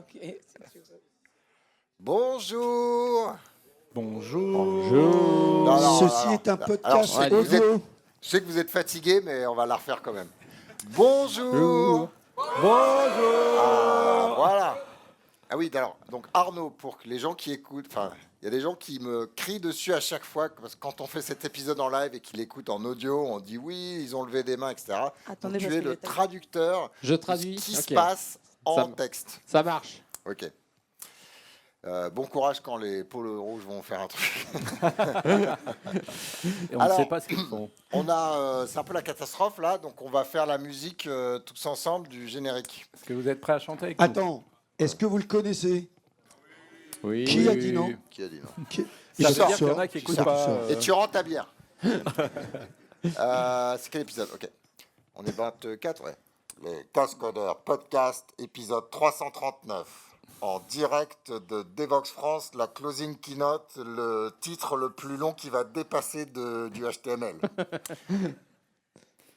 Ok. Bonjour. Bonjour. Ceci est un podcast Alors, audio. je sais que vous êtes fatigués, mais on va la refaire quand même. Bonjour. Ah, voilà. Ah oui, alors, donc Arnaud, pour que les gens qui écoutent, enfin, il y a des gens qui me crient dessus à chaque fois, parce que quand on fait cet épisode en live et qu'ils l'écoutent en audio, on dit oui, ils ont levé des mains, etc. Attendez, Donc, tu parce es qu'il le est- traducteur Je de traduis. ce qui se Ok. passe en Ça- texte. Ça marche. Ok. Bon courage quand les pôles rouges vont faire un truc. Et on Alors, ne sait pas ce qu'ils font. On a, c'est un peu la catastrophe là, donc on va faire la musique tous ensemble du générique. Est-ce que vous êtes prêts à chanter avec nous? Attends, est-ce que vous le connaissez? Oui. Qui a dit non? Qui a dit non? Qui- Ça Il veut sort. dire qu'il y en a qui écoutent Sort, pas. sort. Et tu rends ta bière. C'est quel épisode? Ok. On est 24, ouais. Les Cascodeurs Podcast, épisode 339. En direct de Devox France, la closing keynote, le titre le plus long qui va dépasser du HTML.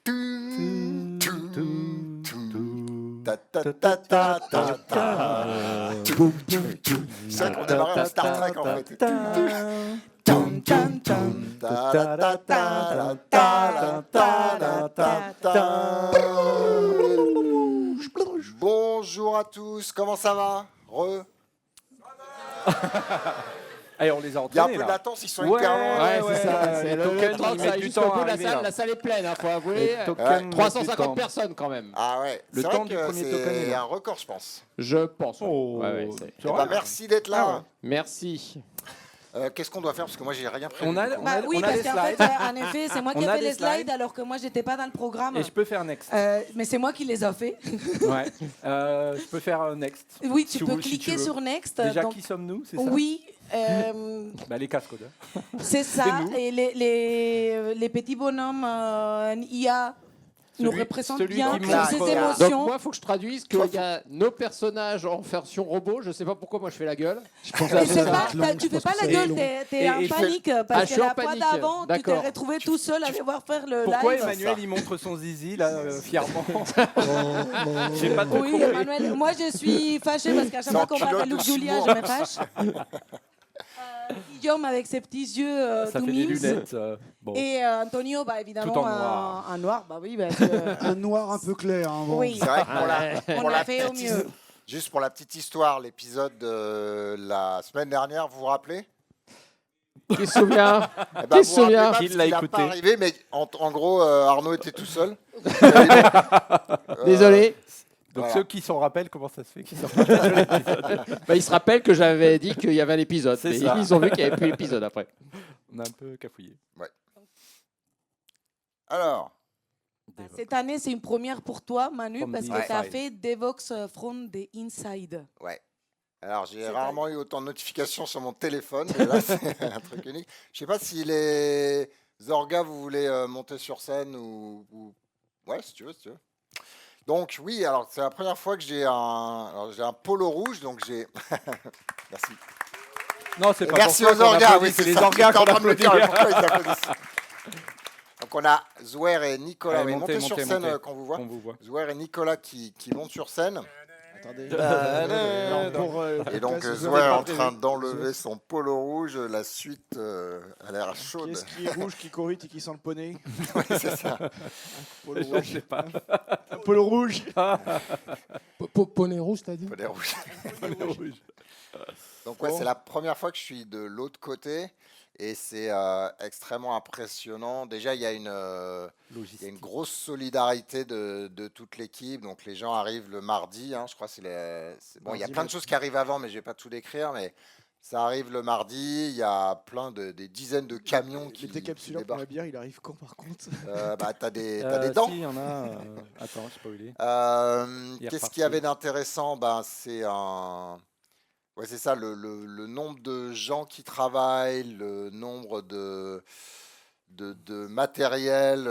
Toum, toum, toum. Ta, ta, ta, ta, ta, ta. Toum, toum, toum. C'est vrai qu'on démarrait en Star Trek en fait. Toum, toum, toum. Ta, ta, ta, ta, ta, ta, ta, ta. Bonjour à tous, comment ça va? Allez, on les a Il y a un entraînés peu de là. latence, ils sont Ouais, hyper loin. Ouais, ouais, c'est ça. les C'est le tokens, truc, ils ça mettent va du jusqu'au temps bout à de la arriver, salle. là. La salle est pleine, faut avouer. Les tokens mettent du 350 temps. personnes quand même. Ah ouais, Le c'est temps vrai du que premier token est c'est là. un record, je pense. Je pense. ouais. Oh, Ouais, ouais, c'est- c'est Eh ben, vrai. merci d'être là. Ah ouais. Merci. Qu'est-ce qu'on doit faire? Parce que moi, j'ai rien prévu. On a- du coup. on Bah oui, on a parce des qu'en fait, slides. en effet, c'est moi qui On ai a fait des les slides slides. alors que moi, j'étais pas dans le programme. Et je peux faire next. Mais c'est moi qui les ai fait. Ouais. Je peux faire next. Oui, tu Si peux vous- si tu cliquer veux. sur Next. Déjà, donc- qui sommes-nous? C'est ça? Oui, Bah, les cascodeurs. c'est ça. nous. Et les petits bonhommes IA nous Celui- représentent celui bien qui sur montre- ces Donc, Donc émotions. moi, il faut que je traduise qu'il y a nos personnages en version robot. Je sais pas pourquoi moi je fais la gueule. Je pense Tu que sais ça va pas, être long, tu je fais pense pas que la ça va être gueule, long. t'es Et en je fais- panique parce Ah, je que suis en la fois panique, d'avant, tu t'es d'accord. retrouvé tout seul à devoir faire le Pourquoi live. Emmanuel il montre son zizi là fièrement? J'ai pas de Oui, compris. Emmanuel, moi je suis fâchée parce qu'à chaque fois qu'on parle de Luc Julia, je me fâche. Guillaume avec ses petits yeux Ça tout fait des mimes. lunettes. Bon. Et Antonio, bah, évidemment, Tout en noir. un noir, bah oui, parce que- Un noir un peu clair. Hein, bon. oui, C'est vrai que on pour a la fait au petite- mieux. juste pour la petite histoire, l'épisode de la semaine dernière, vous vous rappelez? Qui se souvient? Eh ben, Qui se vous vous rappelez souvient? pas Qui parce l'a qu'il a écouté? pas arrivé, mais en gros, Arnaud était tout seul. Désolé. Donc Voilà. ceux qui s'en rappellent, comment ça se fait qu'ils s'en rappellent de l'épisode? Bah, ils se rappellent que j'avais dit qu'il y avait un épisode. C'est Mais ça. ils ont vu qu'il n'y avait plus d'épisode après. On a un peu cafouillé. Alors, Cette année, c'est une première pour toi, Manu, From parce the que tu as inside. fait Devox from the inside. ouais. Alors, j'ai C'est rarement eu autant de notifications sur mon téléphone, mais là, c'est un truc unique. Je sais pas si les orgas, vous voulez monter sur scène ou... Ouais, si tu veux, si tu veux. Donc, oui, alors, c'est la première fois que j'ai un polo rouge, donc j'ai... Merci. Non, c'est Et pas merci pour ça aux qu'on orgas, applaudit, oui, c'est c'est les ça. orgas J'étais en qu'on train de me applaudit. dire, pourquoi ils applaudissent. Donc, on a Zouer et Nicolas. Allez, Oui, montez sur scène montez. qu'on vous voit. On vous voit. Zouer et Nicolas qui montent sur scène. Attendez. Alors, pour, Et donc, Zouer est en train d'enlever son polo rouge. La suite a l'air Qui chaude. est-ce qui est rouge, qui corrite et qui sent le poney? Ouais, c'est ça. Polo Je rouge. sais pas. Un polo rouge. Poney rouge, t'as dit? Poney rouge. Rouge. Donc, ouais, c'est la première fois que je suis de l'autre côté. Et c'est extrêmement impressionnant. Déjà, il y a une grosse solidarité de toute l'équipe. Donc, les gens arrivent le mardi. Hein, je crois que bon, il y a Mardi, plein de choses qui arrivent avant, mais je ne vais pas tout décrire. Mais ça arrive le mardi. Il y a des dizaines de camions Le qui décapsuleur pour la débarquent. bière, il arrive quand par contre? Bah, t'as des dents. Si, il y en a. Attends, je sais pas où il est. Qu'est-ce Il est qu'il reparti. y avait d'intéressant? Ben, c'est ouais, c'est ça, le nombre de gens qui travaillent, le nombre de matériel,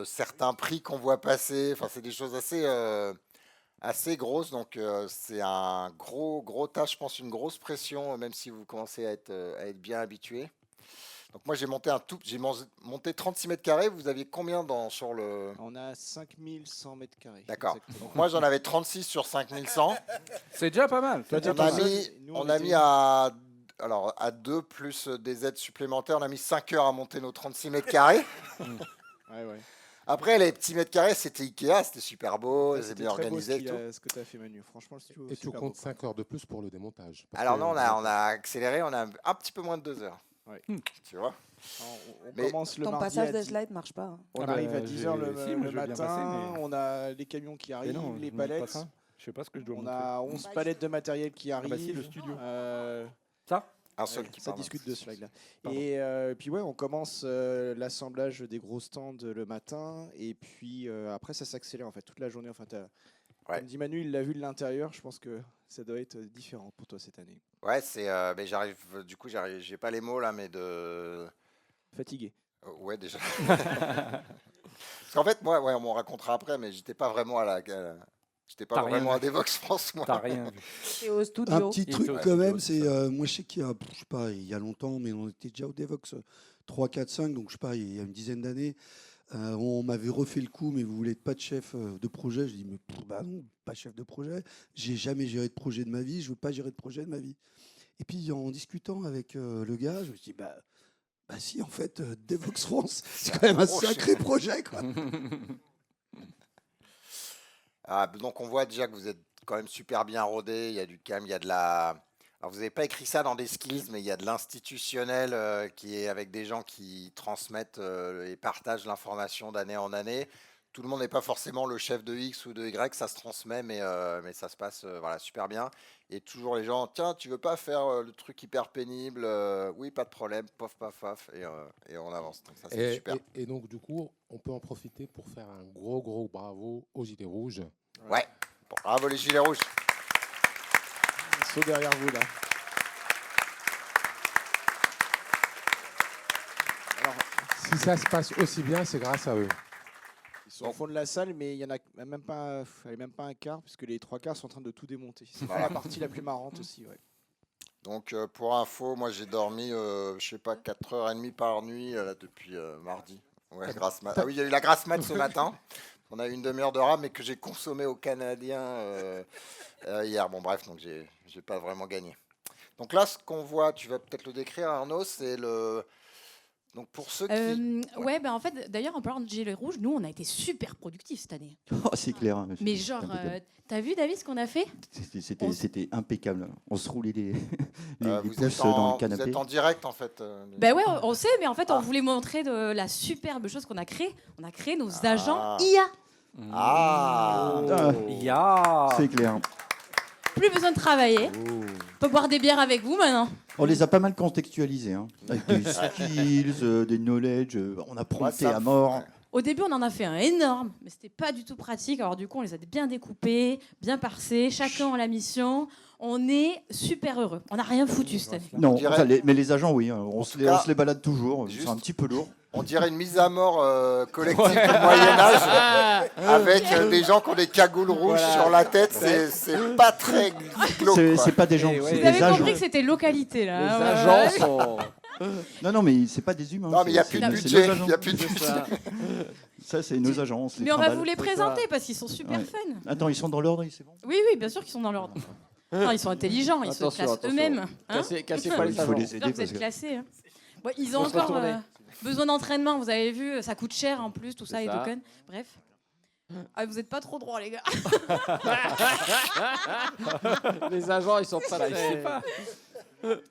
certains prix qu'on voit passer. Enfin, c'est des choses assez grosses. Donc, c'est un gros tâche, je pense, une grosse pression, même si vous commencez à être bien habitué. Donc moi j'ai monté monté 36 mètres carrés. Vous aviez combien sur le... On a 5100 mètres carrés. D'accord. Exactement. Donc moi j'en avais 36 sur 5100. C'est déjà pas mal. Toi, t'es On tout a seul, mis, nous, on a était- mis à 2 plus des aides supplémentaires, on a mis 5 heures à monter nos 36 mètres carrés. Ouais. Après, les petits mètres carrés, c'était Ikea, c'était super beau, Ouais, c'est c'était bien très beau organisé et tout. ce que tu as fait, Manu. Franchement, le studio. Et tu super comptes beau. 5 heures de plus pour le démontage. Parce Alors que- non, on a accéléré, on a un petit peu moins de 2 heures. Ouais. Tu vois? On Mais commence le Ton mardi passage à des 10. slides marche pas. Hein. On Ah bah, arrive à 10h le, si, moi, le je veux bien matin, passer, mais- on a les camions qui Mais arrivent, non, les je monte pas palettes, ça. Je sais pas ce que je dois on montrer. a 11 palettes de matériel qui arrivent. bah si, le studio. Ça Un seul qui ça parle. discute de ce slide-là. Pardon. Et puis ouais, on commence l'assemblage des gros stands le matin, et puis après ça s'accélère en fait toute la journée. Enfin, Ouais. comme dit Manu, il l'a vu de l'intérieur. Je pense que ça doit être différent pour toi cette année. Ouais, mais j'ai pas les mots là, mais de... Fatigué. Ouais, déjà. Parce qu'en fait, moi, on m'en racontera après, mais j'étais pas vraiment j'étais pas T'as rien vraiment à vu. Devox France, moi. T'as rien vu. C'est au studio. Un petit Il truc était au quand studio, même, c'est c'est moi je sais qu'il y a, je sais pas, il y a longtemps, mais on était déjà au Devox 3, 4, 5, donc je sais pas, il y a une dizaine d'années. On m'avait refait le coup, mais vous voulez pas de chef de projet? Je dis, mais bah non, pas chef de projet. J'ai jamais géré de projet de ma vie, je veux pas gérer de projet de ma vie. Et puis en discutant avec le gars, je me suis dit, bah si, en fait, Devox France, c'est quand même un projet. sacré projet, quoi. Donc on voit déjà que vous êtes quand même super bien rodé, il y a du calme, il y a de la... Alors vous n'avez pas écrit ça dans des skills, mais il y a de l'institutionnel qui est avec des gens qui transmettent et partagent l'information d'année en année. Tout le monde n'est pas forcément le chef de X ou de Y, ça se transmet, mais ça se passe voilà, super bien. Et toujours les gens, tiens, tu veux pas faire le truc hyper pénible? Oui, pas de problème, pof, paf, paf, et on avance. Donc ça, c'est super. Et donc, du coup, on peut en profiter pour faire un gros bravo aux Gilets Rouges. Ouais, bon, bravo les gilets rouges. Ils sont derrière vous là. Alors, Si ça se passe aussi bien, c'est grâce à eux. ils sont au fond de la salle, mais il y en a même pas, même pas un quart, puisque les 3 quarts sont en train de tout démonter. C'est Voilà. la partie la plus marrante aussi. Ouais. Donc pour info, moi j'ai dormi, je sais pas, 4h30 par nuit là, depuis mardi. Ouais, grasse mat. Ah oui, il y a eu la grasse mat ce matin. On a eu une demi-heure de rame, mais que j'ai consommé au Canadien hier. Bon bref, donc j'ai pas vraiment gagné. Donc là, ce qu'on voit, tu vas peut-être le décrire, Arnaud, c'est le... Donc pour ceux qui... Ouais, ben en fait, d'ailleurs, en parlant de Gilets Rouges, nous, on a été super productifs cette année. Oh, c'est clair. Hein, Mais c'est genre, impeccable. t'as vu, David, ce qu'on a fait? on- C'était impeccable. On se roulait les vous, pouces êtes dans le vous canapé. êtes en direct en fait. Ben ouais, on sait, mais en fait, Ah. on voulait montrer de la superbe chose qu'on a créée. On a créé nos Ah. agents IA. Ah Ah, Ya. c'est clair. Plus besoin de travailler. On peut boire des bières avec vous maintenant. On les a pas mal contextualisés, hein, avec des skills, des knowledge. On a prompté ça à me- mort. ouais. Au début, on en a fait un énorme, mais c'était pas du tout pratique. Alors du coup, on les a bien découpés, bien parsés, chacun a la mission. On est super heureux. On n'a rien foutu cette année. Non, dirait- enfin, mais les agents, oui, hein, on se tout les, cas, on se les balade toujours. Ils juste- sont un petit peu lourds. On dirait une mise à mort collective du Moyen-Âge avec des gens qui ont des cagoules rouges sur la tête. C'est pas très glauque. C'est quoi. c'est pas des gens, Eh ouais. c'est Vous des avez agents. compris que c'était localité là. Les hein, ouais. agents sont. Non, mais c'est pas des humains. Non, mais il n'y a c'est- plus de c'est budget. nos agents. Il y a plus de budget. Ça, c'est nos agents. on se les Mais on va trimballe. vous les c'est présenter parce qu'ils sont super Ouais. fun. Attends, ils sont dans l'ordre, c'est bon? Oui, bien sûr qu'ils sont dans l'ordre. Non, ils sont intelligents, ils se Attention, classent attention. eux-mêmes. Hein Cassez pas les Il faut agents. les J'espère aider que vous parce êtes que... classés. Hein. Bon, ils ont Faut se encore retourner. besoin d'entraînement, vous avez vu, ça coûte cher en plus, tout ça, C'est les ça. tokens. Bref. Ah, vous n'êtes pas trop droits, les gars. Les agents, ils sont pas là. Je sais pas.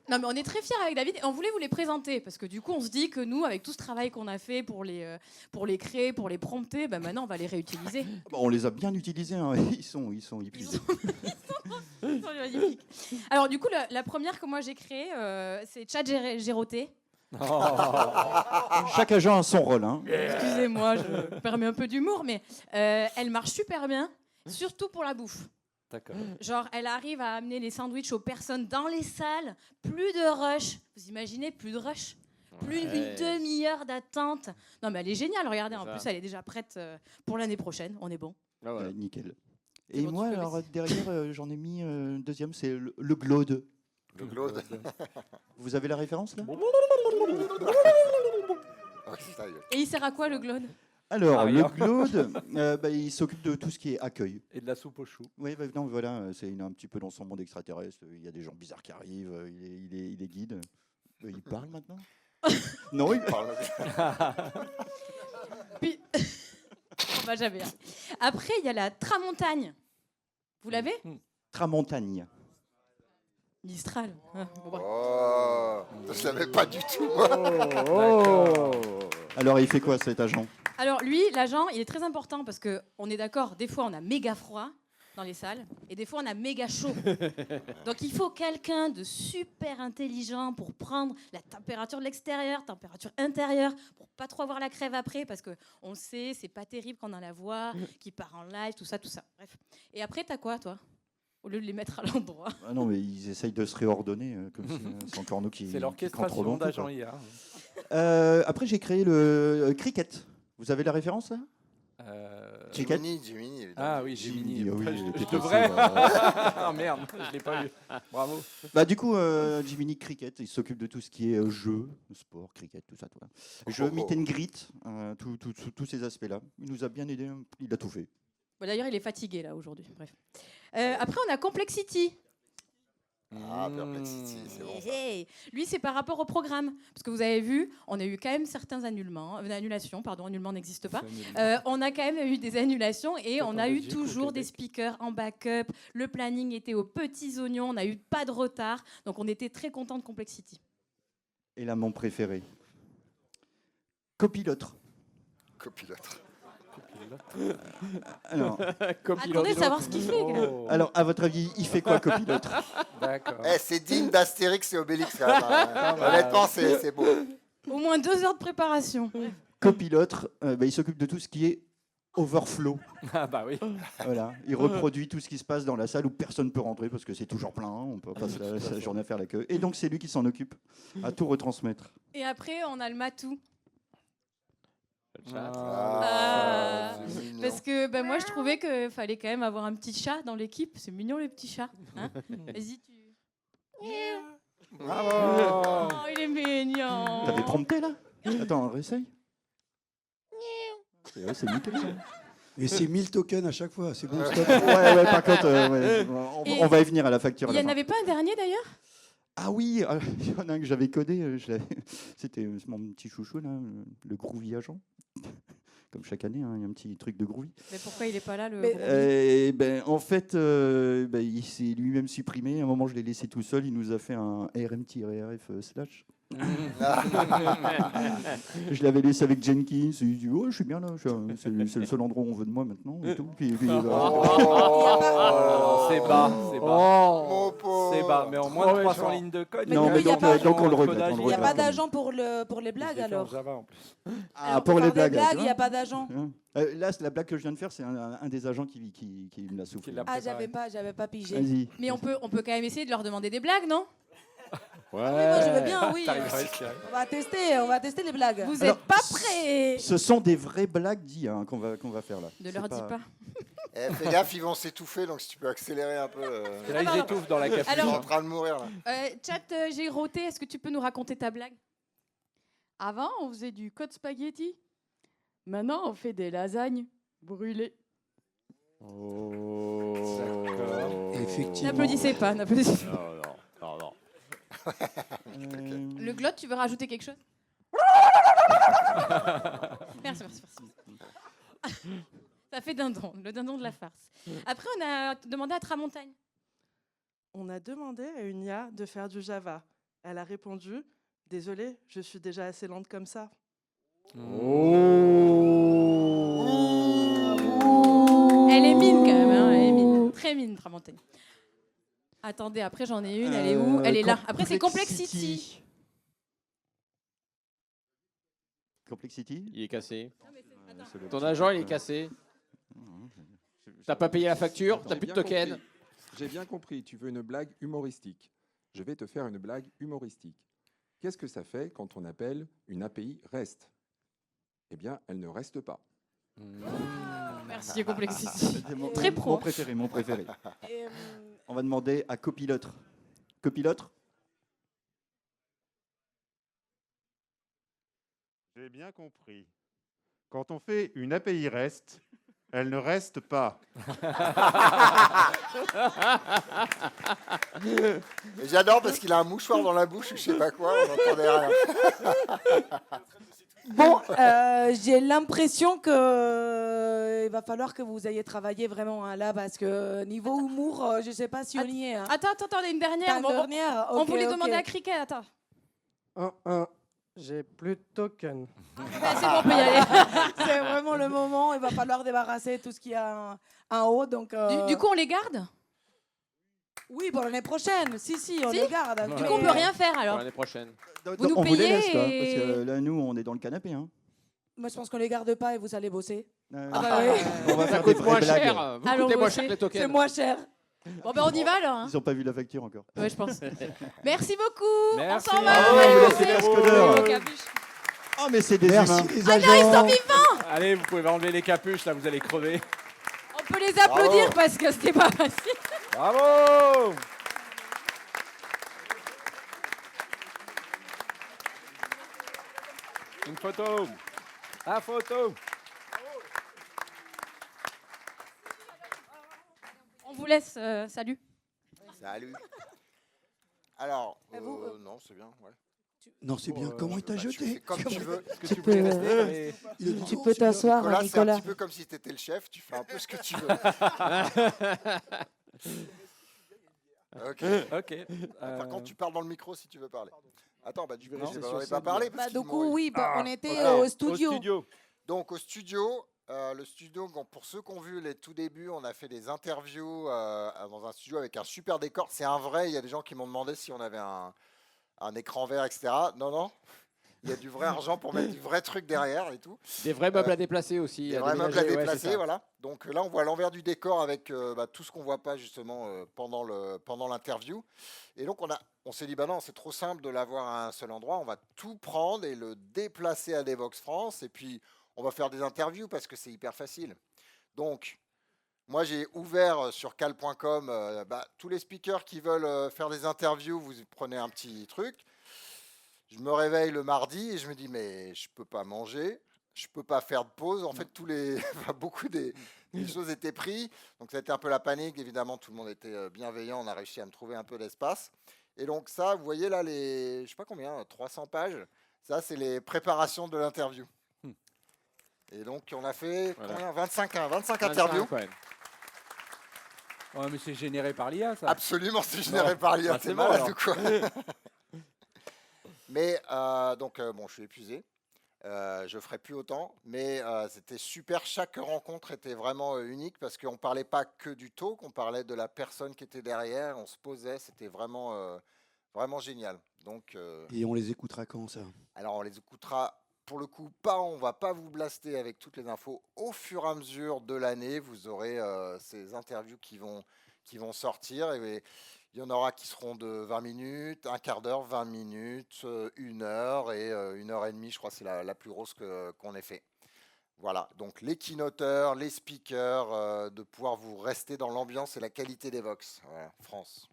Non, mais on est très fiers avec David et on voulait vous les présenter parce que du coup, on se dit que nous, avec tout ce travail qu'on a fait pour les créer, pour les prompter, bah, maintenant, on va les réutiliser. Bon, on les a bien utilisés. Hein. Ils sont épuisés. Ils sont magnifiques. Alors, du coup, la première que moi j'ai créée, c'est Chat Géroté. Chaque agent a son rôle. Hein. Excusez-moi, je me permets un peu d'humour, mais elle marche super bien, surtout pour la bouffe. D'accord. Genre, elle arrive à amener les sandwichs aux personnes dans les salles, plus de rush. Vous imaginez, plus de rush, plus d'une demi-heure d'attente. Non, mais elle est géniale, regardez, en Ça. plus, elle est déjà prête pour l'année prochaine, on est bon. Ah, voilà. Nickel. C'est Et bon, moi, tu peux alors baisser. derrière, j'en ai mis un deuxième, c'est le Glode. Le Claude. Vous avez la référence là? Ah, ça y est. Et il sert à quoi le glaude? Alors, le rien. Claude, il s'occupe de tout ce qui est accueil. Et de la soupe aux choux. Oui, non, voilà, c'est un petit peu dans son monde extraterrestre. Il y a des gens bizarres qui arrivent, il est guide. Il parle maintenant? Non, il parle. Puis... On va jamais. Après, il y a la tramontagne. Vous l'avez? Tramontagne. Mistral. Ah, bon, bah. Oh, je savais pas du tout. Moi. Alors, il fait quoi cet agent? Alors lui, l'agent, il est très important parce que on est d'accord, des fois on a méga froid dans les salles et des fois on a méga chaud. Donc il faut quelqu'un de super intelligent pour prendre la température de l'extérieur, température intérieure, pour pas trop avoir la crève après parce que on le sait, c'est pas terrible quand on a la voix qui part en live, tout ça. Bref. Et après t'as quoi toi? Au lieu de les mettre à l'endroit. Ah non, mais ils essayent de se réordonner, comme si c'est encore nous qui. C'est l'orchestration d'agent IA. Après, j'ai créé le cricket. Vous avez la référence là? Cricket. Gemini, évidemment. Ah oui, Gemini. Gemini, oui, Je il était devrais. passé, Ah merde, je l'ai pas eu. Bravo. Bah, du coup, Jiminy Cricket, il s'occupe de tout ce qui est jeu, sport, cricket, tout ça. Jeu, meet and greet, tous ces aspects-là. Il nous a bien aidé, il a tout fait. Bon, d'ailleurs, il est fatigué là aujourd'hui. Bref. Après, on a Complexity. Ah, Perplexity, c'est bon. Hey. Lui, c'est par rapport au programme. Parce que vous avez vu, on a eu quand même certains annulations. Pardon, annulement n'existe pas. On a quand même eu des annulations et on a eu toujours des speakers en backup. Le planning était aux petits oignons. On n'a eu pas de retard. Donc, on était très contents de Complexity. Et là, mon préféré. Copilote. Copilote. Alors, Attendez de savoir ce qu'il fait. alors, à votre avis, il fait quoi, Copilote? D'accord. Eh, c'est digne d'Astérix et Obélix, quand même. Hein. Honnêtement, c'est beau. Au moins 2 heures de préparation. Copilote, il s'occupe de tout ce qui est overflow. Ah bah oui. Voilà. Il reproduit tout ce qui se passe dans la salle où personne ne peut rentrer parce que c'est toujours plein. On peut passer la journée à faire la queue. Et donc, c'est lui qui s'en occupe, à tout retransmettre. Et après, on a le matou. Ah, c'est mignon. Parce que moi, je trouvais qu'il fallait quand même avoir un petit chat dans l'équipe. C'est mignon, les petits chats. Hein. Vas-y, tu... Bravo. Oh, il est mignon. T'avais prompté là? Attends, réessaye. C'est nickel ça. Et c'est 1000 tokens à chaque fois, c'est bon, stop. Ouais, par contre, Et on va y venir à la facture. à Il la n'y en fin. avait pas un dernier d'ailleurs? Ah oui, il y en a un que j'avais codé. C'était mon petit chouchou, là, le Groovy Agent. Comme chaque année, hein, il y a un petit truc de Groovy. Mais pourquoi il n'est pas là le... En fait, il s'est lui-même supprimé. À un moment, je l'ai laissé tout seul. Il nous a fait un RM-RF/. Je l'avais laissé avec Jenkins. Il dit, oh, je suis bien là. C'est le seul endroit où on veut de moi maintenant. Et tout. Puis, C'est bas, c'est bas. Mon pauvre. C'est bas, mais en moins de 300 lignes de code. Non, mais il y a pas- donc on le regrette. codage, Il n'y a pas d'agent pour les blagues alors. Java en plus. Ah, pour les blagues. tu il n'y vois. a pas d'agent. Là, la blague que je viens de faire, c'est un des agents qui me l'a soufflé. Qui l'a Ah, j'avais pas pigé. Vas-y. Mais on peut quand même essayer de leur demander des blagues, non? Oui, moi je veux bien, oui. T'arrives à réussir. On va tester les blagues. Vous Alors, n'êtes pas prêts? Ce sont des vraies blagues dit qu'on va faire là. Ne leur dis pas. Eh, fais gaffe, ils vont s'étouffer, donc si tu peux accélérer un peu. Et là, ils étouffent dans la café. Ils sont en Alors- train de mourir, là. Chat j'ai roté, est-ce que tu peux nous raconter ta blague? Avant, on faisait du code spaghetti. Maintenant, on fait des lasagnes brûlées. Effectivement. N'applaudissez pas, n'applaudissez pas. Non. Le glotte, tu veux rajouter quelque chose? Merci. Ça fait dindon, le dindon de la farce. Après, on a demandé à Tramontagne. On a demandé à une IA de faire du Java. Elle a répondu « Désolée, je suis déjà assez lente comme ça. Elle est mine quand même, hein, elle est mine. Très mine, Tramontagne. Attendez, après j'en ai une, elle est où? Elle est là. Après c'est Complexity. Complexity. Il est cassé. C'est le Ton petit agent, il est truc, cassé. T'as pas payé la facture, t'as J'ai plus de bien token. compris. J'ai bien compris, tu veux une blague humoristique. Je vais te faire une blague humoristique. Qu'est-ce que ça fait quand on appelle une API REST? Eh bien, elle ne reste pas. Merci Complexity. C'est Très pro. Mon préféré. On va demander à Copilote. Copilote, J'ai bien compris. Quand on fait une API REST, elle ne reste pas. Et j'adore parce qu'il a un mouchoir dans la bouche ou je sais pas quoi, on n'entendait rien. Bon, j'ai l'impression que il va falloir que vous ayez travaillé vraiment hein, là parce que niveau humour, je sais pas si on y est. Hein. Attends, une dernière. T'as une dernière On Ok, voulait ok. demander à Cricket, attends. J'ai plus de token. C'est bon, on peut y aller. C'est vraiment le moment. Il va falloir débarrasser tout ce qu'il y a en haut. Donc, Du coup, on les garde? oui, pour l'année prochaine. Si, on Si les garde. Du coup, on peut rien faire Pour alors. l'année prochaine. Vous nous on vous les payez laisse, là, et- parce que là, nous, on est dans le canapé. Hein. Moi, je pense qu'on les garde pas et vous allez bosser. Ah bah oui. On va Ça faire des coûte moins vraies blagues. cher. Vous Allons coûtez moins bosser. cher que les tokens. C'est moins cher. Bon, ben on y va alors. hein. Ils n'ont pas vu la facture encore. Ouais, je pense. Merci beaucoup. Merci. On s'en va. Bravo, Allez, vous bosser. laissez Cascodeur. Vos capuches. Oh, mais c'est des Merci humains. les Ah non, ils sont agents. vivants. Allez, vous pouvez enlever les capuches, là, vous allez crever. On peut les applaudir parce que c'était pas facile. Bravo! Une photo. La photo. On vous laisse. Salut. Salut. Alors, vous, non, c'est bien, ouais. Non, c'est bien. Comment il t'a Bah, tu jeté fais comme tu veux. Est-ce que tu voulais rester mais- Il a dit Tu non, peux c'est bien. t'asseoir, Nicolas, c'est un Nicolas. petit peu comme si tu étais le chef, tu fais un peu ce que tu veux. Ok. Ok. Par contre, tu parles dans le micro si tu veux parler. Attends, bah, tu Non, vérifies, c'est bah, sur on n'avait scène, pas parlé. là. parce Du qu'ils coup, m'ont- oui, Ah, on était ok. au studio. Donc, au studio, le studio, bon, pour ceux qui ont vu les tout débuts, on a fait des interviews dans un studio avec un super décor. C'est un vrai, il y a des gens qui m'ont demandé si on avait un écran vert, etc. Non, non. Il y a du vrai argent pour mettre du vrai truc derrière et tout. Des vrais meubles à déplacer aussi. Des à vrais meubles à déménager, ouais, c'est déplacer, ça. voilà. Donc là, on voit l'envers du décor avec tout ce qu'on voit pas justement pendant l'interview. Et donc on s'est dit, bah non, c'est trop simple de l'avoir à un seul endroit. On va tout prendre et le déplacer à Devox France. Et puis, on va faire des interviews parce que c'est hyper facile. Donc, moi, j'ai ouvert sur cal.com tous les speakers qui veulent faire des interviews. Vous prenez un petit truc. Je me réveille le mardi et je me dis, mais je peux pas manger, je peux pas faire de pause. En fait, beaucoup des choses étaient prises. Donc, ça a été un peu la panique. Évidemment, tout le monde était bienveillant. On a réussi à me trouver un peu d'espace. Et donc, ça, vous voyez là, je sais pas combien, 300 pages. Ça, c'est les préparations de l'interview. Et donc, on a fait combien 25 interviews. Ouais. Ouais, mais c'est généré par l'IA, ça. Absolument, c'est généré Bon. par l'IA. Bah, c'est c'est bon, malade alors. ou quoi? Mais bon, je suis épuisé. Je ferai plus autant, mais c'était super. Chaque rencontre était vraiment unique parce qu'on parlait pas que du talk, on parlait de la personne qui était derrière, on se posait, c'était vraiment, vraiment génial. Donc, Et on les écoutera quand ça? alors on les écoutera. Pour le coup, on va pas vous blaster avec toutes les infos. Au fur et à mesure de l'année, vous aurez ces interviews qui vont sortir. Et il y en aura qui seront de 20 minutes, un quart d'heure, 20 minutes, 1 heure et 1 heure et demie. Je crois que c'est la plus grosse qu'on ait fait. Voilà, donc les keynoteurs, les speakers, de pouvoir vous rester dans l'ambiance et la qualité des Vox. Voilà, France.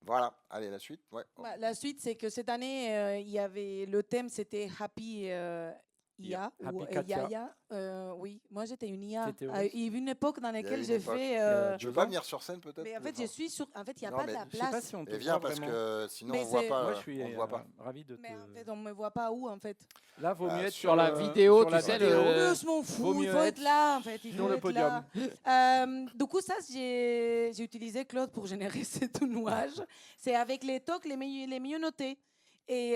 Voilà, allez, la suite. Ouais. Bah, la suite, c'est que cette année, il y avait le thème, c'était Happy IA ou Happy Katia. Yaya. Oui, moi j'étais une IA. T'étais où Il y a eu une époque dans Il y a eu laquelle une j'ai époque. fait. Tu veux pas venir sur scène peut-être? Mais en fait, je suis sur. En fait, il n'y a Non, pas de mais la Je sais pas place. si on te Et viens voit parce vraiment. que sinon Mais on voit c'est- pas. Moi, je suis on te voit pas. ravi de te... Mais en fait, on me voit pas où en fait. Là, vaut mieux être sur la vidéo, sur tu la sais, vidéo. le- Je m'en vaut fous, il mieux faut être là en fait. Il sur faut le être podium. là. Du coup, ça, j'ai utilisé Claude pour générer ce tournage. C'est avec les talks les mieux notés. Et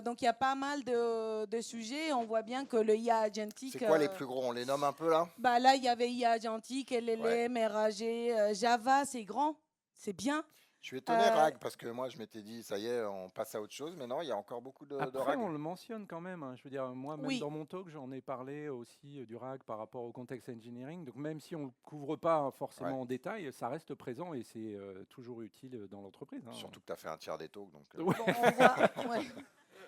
donc, il y a pas mal de sujets. On voit bien que le IA agentique. C'est quoi les plus gros? On les nomme un peu là? Bah là, il y avait IA agentique, LLM, RAG, Java, c'est grand, c'est bien. Je suis étonné, RAG, parce que moi je m'étais dit, ça y est, on passe à autre chose, mais non, il y a encore beaucoup de Après, RAG. on le mentionne quand même. Hein. Je veux dire, moi, même Oui. dans mon talk, j'en ai parlé aussi du RAG par rapport au context engineering. Donc, même si on ne le couvre pas forcément en détail, ça reste présent et c'est toujours utile dans l'entreprise. Hein. Surtout que tu as fait un tiers des talks. Donc, Ouais.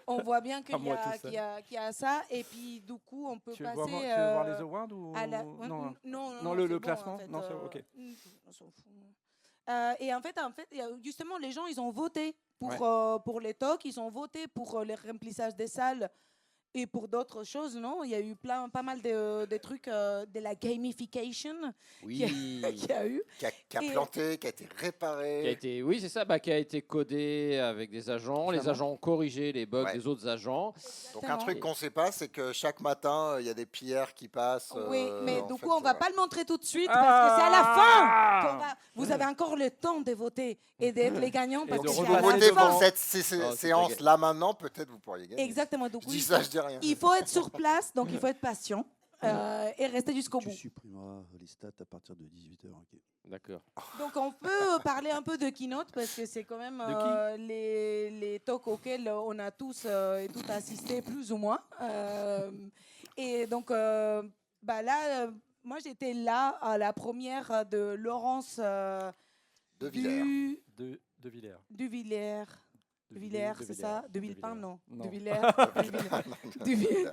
On voit bien qu'il À moi tout y, y a ça. Et puis, du coup, on peut Tu veux passer. voir les awards ou à la- non, non, le c'est bon, classement. en fait, Non, c'est ok. on s'en fout. Et en fait, justement, les gens, ils ont voté pour, Ouais. pour les talks, ils ont voté pour le remplissage des salles. Et pour d'autres choses, non, il y a eu pas mal de trucs de la gamification Oui. qu'il y a eu. Qui a Et- planté, qui a été réparé. Oui, c'est ça, qui a été codé avec des agents. Les agents ont corrigé les bugs des autres agents. Donc un truc qu'on ne sait pas, c'est que chaque matin, il y a des pierres qui passent. Oui, mais en du fait, coup, on va pas le montrer tout de suite parce que c'est à la fin qu'on va. Vous avez encore le temps de voter et d'être les gagnants parce que si c'est vous à la votez fin. pour cette séance là maintenant, peut-être vous pourriez gagner. Exactement. Donc, Je dis ça, je dis rien. Il faut être sur place, donc il faut être patient et rester jusqu'au bout. Tu supprimeras les stats à partir de 18h. D'accord. Donc on peut parler un peu de keynote parce que c'est quand même les talks auxquels on a tous et toutes assisté plus ou moins. Et donc là, moi j'étais là à la première de Laurence De Villers. De Villers. Du Villers. De Villers, c'est ça? De Villepin, non. Non. De Villers. De Du Villers. Villers. Du Villers.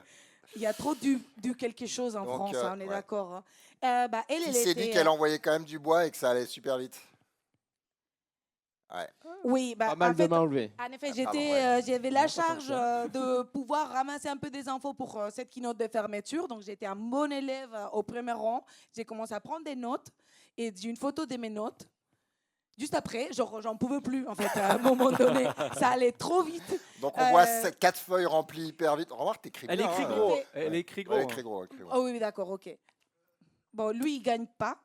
Il y a trop du quelque chose en Donc, France, on est ouais. d'accord. Hein. Elle Qui s'est dit était, qu'elle envoyait quand même du bois et que ça allait super vite. Ouais. Oui, Pas mal de mains levées. En effet, pardon, j'avais la charge de pouvoir ramasser un peu des infos pour cette keynote de fermeture. Donc, j'étais un bon élève au premier rang. J'ai commencé à prendre des notes et j'ai une photo de mes notes. Juste après, genre, j'en pouvais plus, en fait, à un moment donné. Ça allait trop vite. Donc on voit 4 feuilles remplies hyper vite. Remarque, t'écris bien. Elle écrit hein. gros. Ouais. Elle écrit gros. Ouais, elle écrit gros. elle écrit gros. Oh oui, d'accord, ok. Bon, lui, il gagne pas.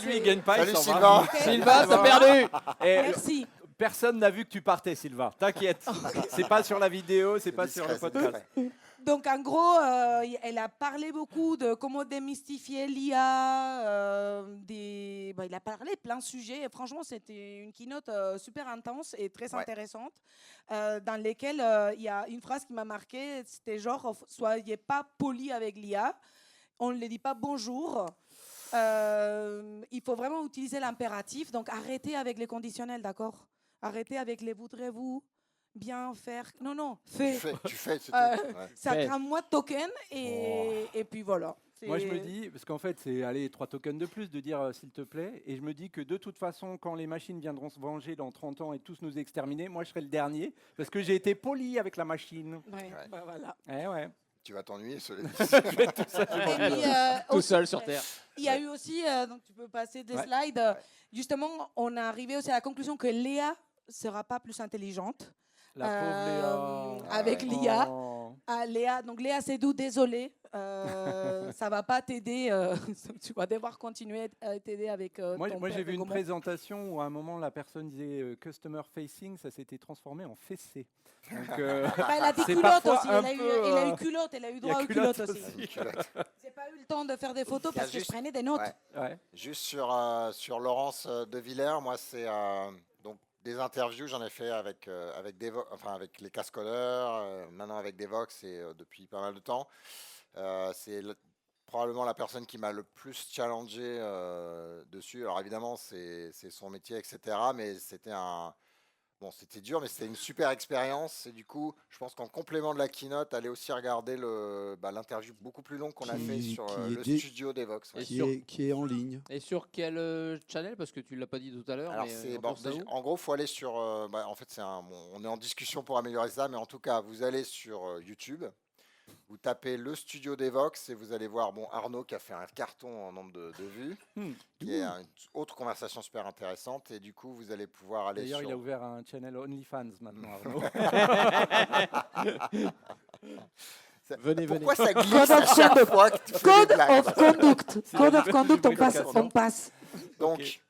Lui, il gagne pas. Salut, il s'en Sylvain. va. Sylvain, t'as perdu. Et Merci. personne n'a vu que tu partais, Sylvain. T'inquiète. C'est pas sur la vidéo, c'est pas sur le discret, c'est podcast. discret. Donc, en gros, elle a parlé beaucoup de comment démystifier l'IA. Il a parlé plein de sujets. Et franchement, c'était une keynote super intense et très intéressante, dans lesquelles il y a une phrase qui m'a marquée. C'était genre, soyez pas poli avec l'IA. On ne le dit pas bonjour. Il faut vraiment utiliser l'impératif. Donc, arrêtez avec les conditionnels, d'accord? Arrêtez avec les voudrez-vous bien faire. Non, fais. Tu fais, c'est tout. Ouais. Ça Fais. crame moins de tokens et puis voilà. Moi, je me dis, parce qu'en fait, c'est aller 3 tokens de plus, de dire s'il te plaît. Et je me dis que de toute façon, quand les machines viendront se venger dans 30 ans et tous nous exterminer, moi, je serai le dernier parce que j'ai été poli avec la machine. Ouais, bah voilà. Ouais. Tu vas t'ennuyer, cela dit. Et puis, Tout aussi, seul sur Terre. Il y a eu aussi, donc tu peux passer des Ouais. slides. Justement, on est arrivé aussi à la conclusion que Léa sera pas plus intelligente. La pauvre Léa. Avec ouais. l'IA. Oh. Léa, donc Léa Seydoux, désolée, ça va pas t'aider. Tu vas devoir continuer à t'aider avec Moi, ton j'ai père vu de une comment. présentation où à un moment la personne disait customer facing, ça s'était transformé en fessé. Donc, Elle a des c'est culottes parfois aussi. un Elle peu, a eu culotte, elle a eu il y a droit aux culotte culottes aussi. aussi. J'ai pas eu le temps de faire des photos Il y a parce que je juste- prenais des notes. Ouais. Ouais. Juste sur Laurence de Villers, moi, c'est donc des interviews, j'en ai fait avec avec les cascodeurs, maintenant avec Devox et depuis pas mal de temps. C'est probablement la personne qui m'a le plus challengé dessus. Alors évidemment, c'est son métier, etc. Mais c'était dur, mais c'était une super expérience. Et du coup, je pense qu'en complément de la keynote, allez aussi regarder l'interview beaucoup plus longue qu'on a fait sur qui est le dé- studio Devox. ouais. Qui est en ligne. Et sur quel channel? Parce que tu l'as pas dit tout à l'heure. Alors, mais, c'est, on bon, pense ça où en gros, il faut aller sur. En fait, on est en discussion pour améliorer ça, mais en tout cas, vous allez sur YouTube, vous tapez le studio Devox et vous allez voir Arnaud qui a fait un carton en nombre de vues, qui est une autre conversation super intéressante. Et du coup, vous allez pouvoir aller D'ailleurs, sur. il a ouvert un channel OnlyFans maintenant, Arnaud. Venez. Pourquoi ça glisse à chaque fois que tu fais des Code blagues of conduct. C'est Code la of conduct, on passe. Donc, Ok.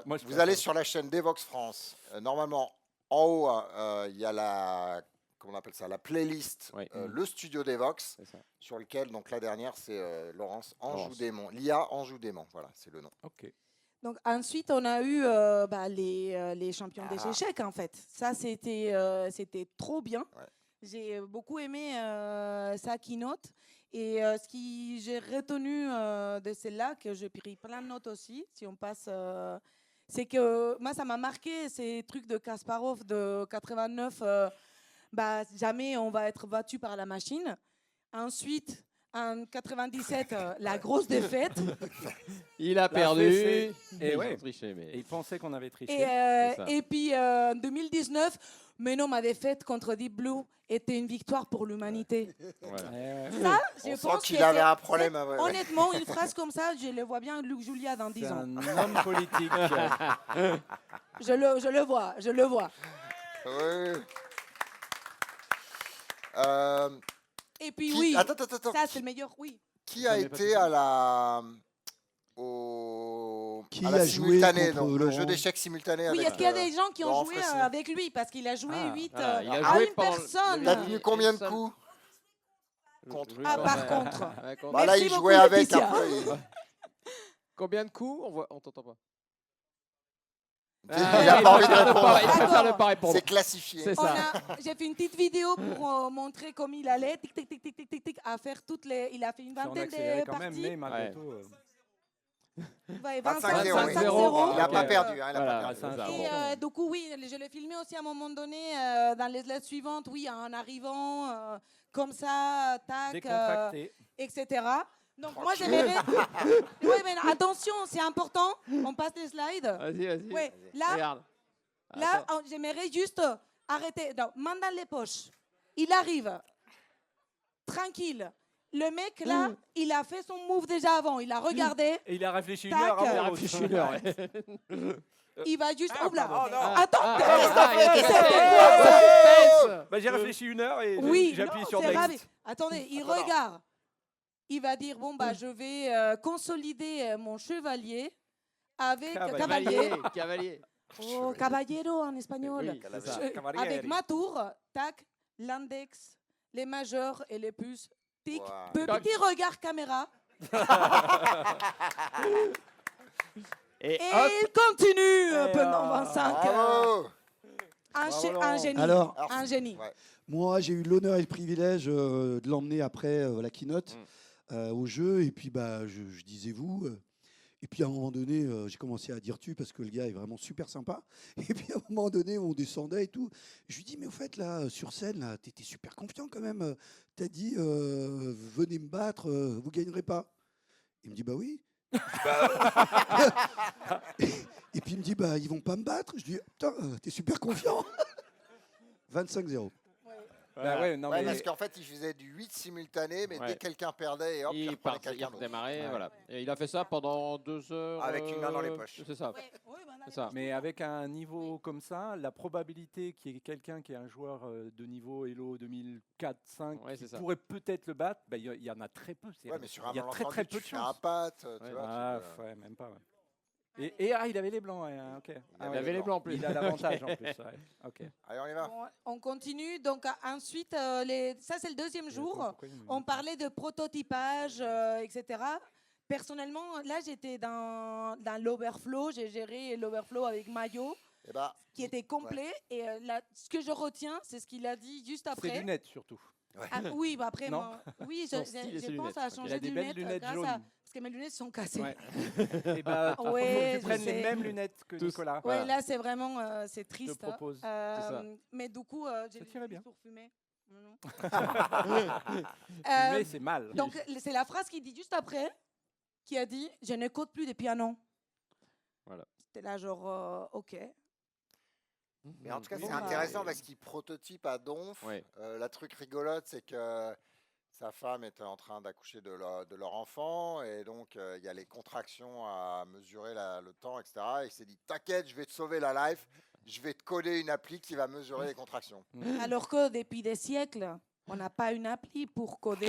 Moi, je vous fais allez ça. sur la chaîne Devox France. Normalement, en haut, il y a comment on appelle ça, la playlist, Oui. le studio Devox, C'est ça. sur lequel, donc la dernière, c'est Laurence Laurence. Anjou-Démon. L'IA Anjou-Démon, voilà, c'est le nom. Ok. Donc ensuite, on a eu les champions des échecs, en fait. Ça, c'était trop bien. Ouais. J'ai beaucoup aimé sa keynote. Et ce que j'ai retenu de celle-là, que j'ai pris plein de notes aussi, si on passe, c'est que moi, ça m'a marqué ces trucs de Kasparov de 89. Jamais on va être battu par la machine. Ensuite, en 97, la grosse défaite. Il a La perdu. fessée. Et Ils ouais. ont triché, mais... Et il pensait qu'on avait triché. Et puis en 2019, mais non, ma défaite contre Deep Blue était une victoire pour l'humanité. Ça, je On sent pense qu'il que avait c'est- un problème. c'est- ouais. Honnêtement, une phrase comme ça, je le vois bien Luc Julia dans 10 C'est ans. un homme politique. Je le vois, je le vois. Oui. Et puis Qui- oui, Attends. ça c'est le meilleur, oui. Qui a été à la Qui à la a joué simultanée, contre donc le Laurent jeu d'échecs simultané Oui, avec est-ce qu'il y a des gens qui ont Laurent joué Fressier. avec lui parce qu'il a joué 8 voilà, il a à joué une pendant le- personne. Il a tenu combien de coups Ah, par contre. Bah là, Merci il beaucoup, jouait avec Laetitia. après. Combien de coups? On t'entend pas. Il a pas envie de répondre. Il préfère ne pas répondre. C'est classifié. C'est ça. J'ai fait une petite vidéo pour montrer comme il allait, tic, tic, tic, tic, tic, tic, tic, à faire toutes les. Il a fait une Si on vingtaine accélérait de quand même, parties. mais malgré Ouais. tout. Ouais, 25-0. 25-0. Il n'a pas Ok. perdu. Hein, il a Voilà, pas perdu. c'est ça. Et du coup, oui, je l'ai filmé aussi à un moment donné dans les lettres suivantes, oui, en arrivant comme ça, tac, Décontracté. etc. Donc moi, j'aimerais. Oui, mais attention, c'est important. On passe les slides. Vas-y. Ouais, là, Regarde. là, j'aimerais juste arrêter. Non, main dans les poches. Il arrive. Tranquille. Le mec, là, il a fait son move déjà avant. Il a regardé. Et il a réfléchi une Tac. heure avant. Il a l'autre. réfléchi une heure. Il va juste. Ah, Ouh là. pardon. Attends. Bah, j'ai réfléchi une heure et Oui, j'appuie non, sur c'est Next. ravi. Attendez, il regarde. Il va dire bon bah je vais consolider mon chevalier avec Cavalier. Oh, caballero en espagnol. Oui, c'est ça. Avec ma tour, tac, l'index, les majeurs et les puces. Tic, petit regard caméra. Et Et il continue pendant 25. Bravo. Un génie. Alors, un génie. Ouais. moi, j'ai eu l'honneur et le privilège de l'emmener après la keynote au jeu. Et puis, bah, je disais vous. Et puis, à un moment donné, j'ai commencé à dire tu parce que le gars est vraiment super sympa. Et puis, à un moment donné, on descendait et tout. Je lui dis, mais au fait, là, sur scène, là, t'étais super confiant quand même. T'as dit, venez me battre, vous gagnerez pas. Il me dit, bah oui. Et puis il me dit, bah ils vont pas me battre. Je dis, putain, t'es super confiant. 25-0. Bah ouais, non, Ouais, mais- parce qu'en fait, il faisait du 8 simultané, mais dès que quelqu'un perdait, et hop, il il reprenait part, quelqu'un il d'autre. redémarrait, voilà. Et il a fait ça pendant 2 heures. Avec une main dans les poches. C'est ça. C'est ça. Mais avec un niveau comme ça, la probabilité qu'il y ait quelqu'un qui est un joueur de niveau Elo 2004-5 Ouais, qui c'est ça. pourrait peut-être le battre, bah, il y en a très peu. Ouais, mais sur un il y a très malentendu, peu de tu fais un chance. pat, tu Ouais. vois. Ah, ouais, même pas. Ouais. Et il avait les blancs, ouais, ok. Il avait les blancs en plus. Il a l'avantage en plus. Ouais. Ok. Allez, on y va. On continue. Donc ensuite, ça c'est le deuxième jour. Pourquoi il me- On parlait de prototypage, etc. Personnellement, là j'étais dans l'overflow. J'ai géré l'overflow avec Mayo, Eh ben, qui était complet. Et là, ce que je retiens, c'est ce qu'il a dit juste Ses après. lunettes surtout. Ah, oui, bah après, Non. moi, oui, Son style et ses je pense lunettes. à Ok. Il changer a de des belles lunettes, lunettes grâce jaunes. parce que mes lunettes sont cassées. Ouais. Et bah, faut Ouais, que tu je prennes les sais. mêmes lunettes que Tous. Nicolas. Ouais, Voilà. là c'est vraiment c'est triste. hein. propose. C'est ça. Mais du coup, j'ai Ça tirait les bien. pour fumer. Non. Mais c'est mal. Donc c'est la phrase qu'il dit juste après, qui a dit je ne code plus de piano. Voilà. C'était là genre ok. Mais en tout cas, Bon, c'est bah, intéressant parce qu'il prototype à Donf. Ouais. La truc rigolote, c'est que sa femme était en train d'accoucher de leur enfant et donc il y a les contractions à mesurer le temps, etc. Et il s'est dit, t'inquiète, je vais te sauver la life, je vais te coder une appli qui va mesurer les contractions. Alors que depuis des siècles, on n'a pas une appli pour coder.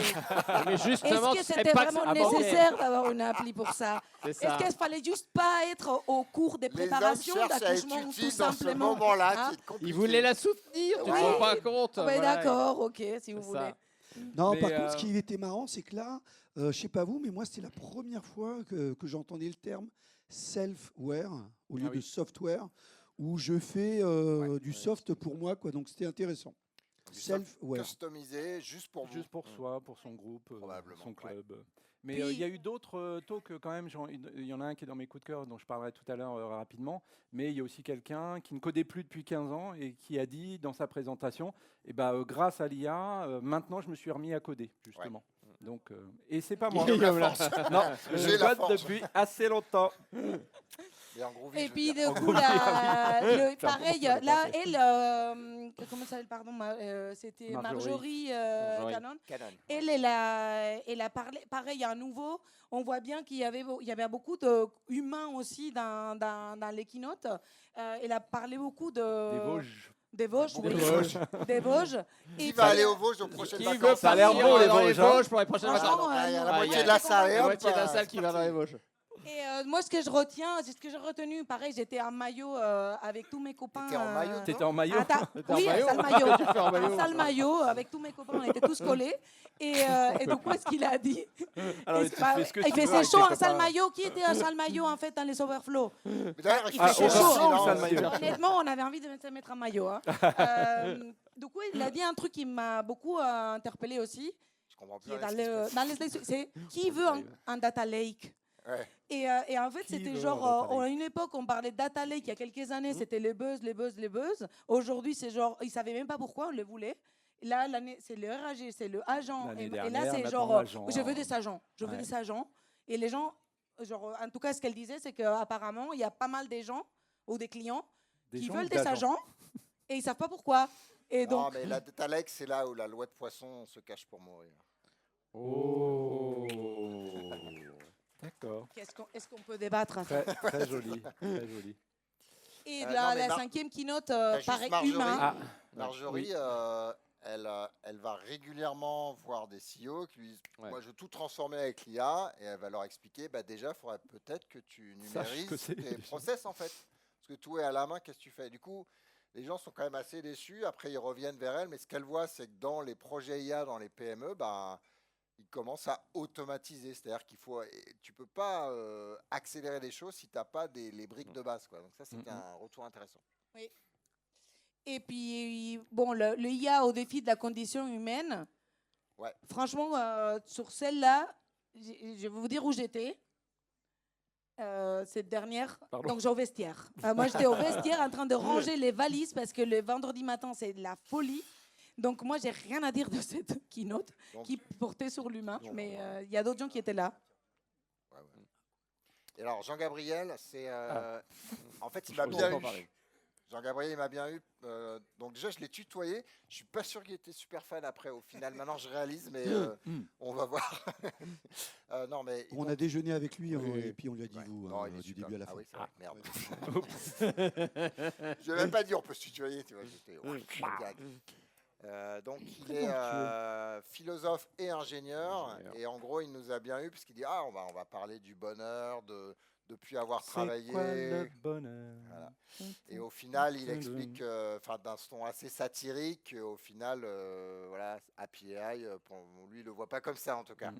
Mais justement, Est-ce que c'est c'était pas que vraiment ça abordait. nécessaire d'avoir une appli pour ça? C'est Est-ce ça. qu'il fallait juste pas être au cours des Les hommes préparations cherchent à être d'accouchement utiles tout dans ce simplement? moment-là Hein? qui est compliqué. Il voulait la soutenir, tu te Oui. rends pas compte. Ouais, voilà. d'accord, ok, si vous C'est voulez. ça. Non, Mais, par contre, ce qui était marrant, c'est que là, je sais pas vous, mais moi, c'était la première fois que j'entendais le terme self-ware au lieu Ah oui. de software, où je fais du soft pour moi, quoi. Donc, c'était intéressant. Du soft Self-ware. customisé juste pour vous. Juste pour soi, pour son groupe, Probablement, son ouais. club. Mais Puis- il y a eu d'autres talks quand même. Il y en a un qui est dans mes coups de cœur dont je parlerai tout à l'heure rapidement. Mais il y a aussi quelqu'un qui ne codait plus depuis 15 ans et qui a dit dans sa présentation, grâce à l'IA, maintenant je me suis remis à coder justement. Donc, et c'est pas moi. Guillaume, là. Non, J'ai je la code force. depuis assez longtemps. Et en gros, Et puis, je veux du dire. coup, Faire pareil, beaucoup de là, pensées. elle, comment ça s'appelle, pardon, c'était Marjorie. Marjorie Canon. Elle a parlé, pareil, à nouveau, on voit bien qu'il y avait beaucoup d'humains aussi dans les keynotes. Elle a parlé beaucoup de... Des Vosges. Des Vosges, Beaucoup oui. de Vosges. Des Vosges. Qui Et va puis, aller aux Vosges aux prochaines Qui veut vacances? Ça a l'air partir beau, les dans les Vosges, hein. Vosges pour les prochaines Franchement, vacances? Il y a la nous, moitié on de la est salle. Et La hop, moitié de la salle c'est qui va dans parti. les Vosges. Et moi, ce que je retiens, c'est ce que j'ai retenu. Pareil, j'étais en maillot avec tous mes copains. T'étais en maillot, T'étais en maillot? T'étais en Oui, maillot? un sale maillot. Qu'est-ce que tu fais en maillot? Un sale maillot avec tous mes copains. On était tous collés. Et du coup, ce qu'il a dit, Alors, et tu c'est pas- fais ce que il tu fait veux c'est avec chaud, tes un sale copains. maillot. Qui était un sale maillot en fait dans les overflows? Mais d'ailleurs, il Ah, fait au chaud. Versailles, non, ça, le maillot. Honnêtement, on avait envie de se mettre un maillot. Hein. Du coup, il a dit un truc qui m'a beaucoup interpellé aussi. Je comprends plus Qui est rien dans à ce qui se passe. dans les, c'est qui veut un data lake? Ouais. Et en fait, Qui c'était veut genre, un data lake? à une époque, on parlait de data lake, il y a quelques années, c'était les buzz. Aujourd'hui, c'est genre, ils ne savaient même pas pourquoi on le voulait. Là, l'année, c'est le RAG, c'est le agent. L'année Et dernière, là, c'est maintenant, genre, l'agent. je veux des agents. Je veux Ouais. des agents. Et les gens, genre, en tout cas, ce qu'elle disait, c'est qu'apparemment, il y a pas mal des gens ou des clients Des qui gens veulent ou des d'agents? agents et ils ne savent pas pourquoi. Et Non, donc, mais la data lake, c'est là où la loi de poisson se cache pour mourir. Oh. D'accord. est-ce qu'on peut débattre? Très, très joli. Très joli. Et non, la mais cinquième keynote, juste pareil, Marjorie. humain. Ah, Marjorie, oui. elle va régulièrement voir des CEO qui lui disent Ouais. moi je veux tout transformer avec l'IA et elle va leur expliquer bah, déjà il faudrait peut-être que tu Sache numérises que c'est tes déjà. process en fait parce que tout est à la main, qu'est-ce que tu fais? Du coup les gens sont quand même assez déçus, après ils reviennent vers elle, mais ce qu'elle voit c'est que dans les projets IA dans les PME bah, ils commencent à automatiser, c'est-à-dire qu'il faut, tu peux pas accélérer les choses si tu n'as pas les briques de base quoi. Donc ça c'était un retour intéressant. Oui. Et puis, bon, le IA au défi de la condition humaine. Ouais. Franchement, sur celle-là, je vais vous dire où j'étais. Cette dernière. Pardon. Donc, j'ai au vestiaire. Moi, j'étais au vestiaire en train de ranger les valises parce que le vendredi matin, c'est de la folie. Donc, moi, j'ai rien à dire de cette keynote Donc- qui portait sur l'humain. Non, Mais il y a d'autres gens qui étaient là. Ouais, ouais. Et alors Jean-Gabriel, c'est en fait il Je m'a peux bien en eu. parler. Jean-Gabriel il m'a bien eu. Donc déjà je l'ai tutoyé. Je suis pas sûr qu'il était super fan après. Au final maintenant je réalise, mais on va voir. Non mais On a déjeuné avec lui Oui. et puis on lui a dit Ouais. vous Non, il est du super. début à la Ah fin. oui, c'est vrai. Merde. Je n'ai même pas dit on peut se tutoyer, tu vois. J'étais direct. Donc il est philosophe et ingénieur et en gros il nous a bien eu puisqu'il dit on va parler du bonheur depuis avoir travaillé. C'est quoi le bonheur? Voilà. Et au final il explique d'un ton assez satirique au final voilà Happy AI pour lui il le voit pas comme ça en tout cas.